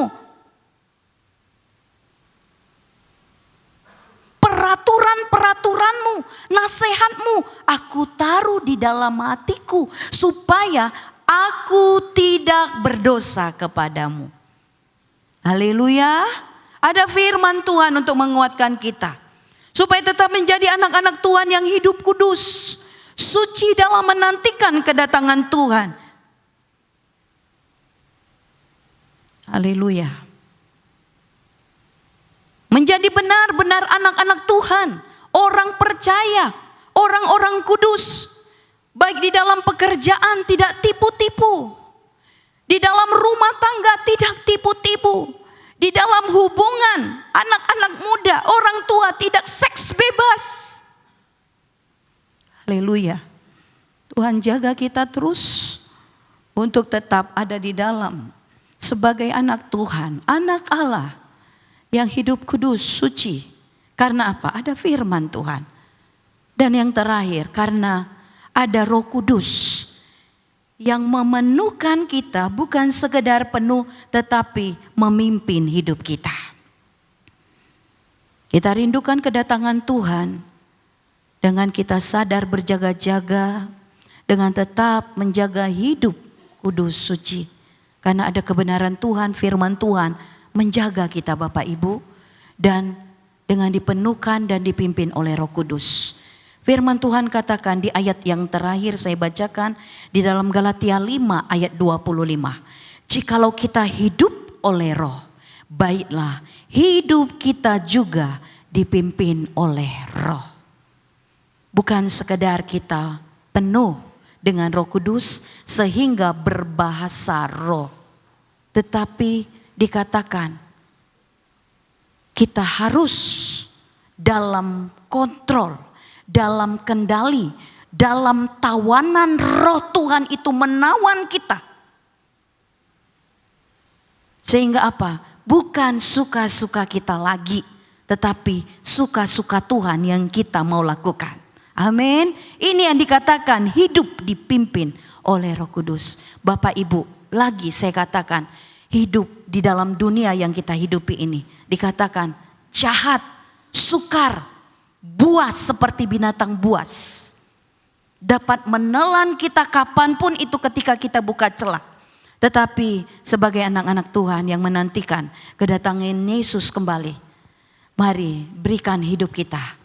peraturan-peraturan-Mu, nasihat-Mu, aku taruh di dalam hatiku supaya aku tidak berdosa kepadamu. Haleluya. Ada firman Tuhan untuk menguatkan kita, supaya tetap menjadi anak-anak Tuhan yang hidup kudus, suci dalam menantikan kedatangan Tuhan. Haleluya. Menjadi benar-benar anak-anak Tuhan, orang percaya, orang-orang kudus. Baik di dalam pekerjaan tidak tipu-tipu, di dalam rumah tangga tidak tipu-tipu, di dalam hubungan anak-anak muda, orang tua tidak seks bebas. Haleluya. Tuhan jaga kita terus untuk tetap ada di dalam sebagai anak Tuhan, anak Allah yang hidup kudus, suci. Karena apa? Ada firman Tuhan. Dan yang terakhir, karena ada Roh Kudus yang memenuhkan kita, bukan sekedar penuh tetapi memimpin hidup kita. Kita rindukan kedatangan Tuhan dengan kita sadar berjaga-jaga, dengan tetap menjaga hidup kudus suci. Karena ada kebenaran Tuhan, firman Tuhan menjaga kita Bapak Ibu, dan dengan dipenuhkan dan dipimpin oleh Roh Kudus. Firman Tuhan katakan di ayat yang terakhir saya bacakan di dalam Galatia 5 ayat 25. Jikalau kita hidup oleh Roh, baiklah hidup kita juga dipimpin oleh Roh. Bukan sekedar kita penuh dengan Roh Kudus sehingga berbahasa roh. Tetapi dikatakan kita harus dalam kontrol, dalam kendali, dalam tawanan roh Tuhan itu menawan kita. Sehingga apa? Bukan suka-suka kita lagi, tetapi suka-suka Tuhan yang kita mau lakukan. Amin. Ini yang dikatakan hidup dipimpin oleh Roh Kudus. Bapak Ibu, lagi saya katakan hidup di dalam dunia yang kita hidupi ini dikatakan jahat, sukar, buas seperti binatang buas. Dapat menelan kita kapanpun itu ketika kita buka celah. Tetapi sebagai anak-anak Tuhan yang menantikan kedatangan Yesus kembali, mari berikan hidup kita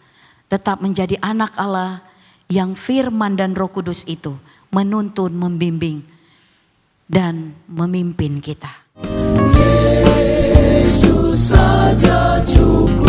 tetap menjadi anak Allah yang firman dan Roh Kudus itu menuntun, membimbing dan memimpin kita. Yesus saja cukup.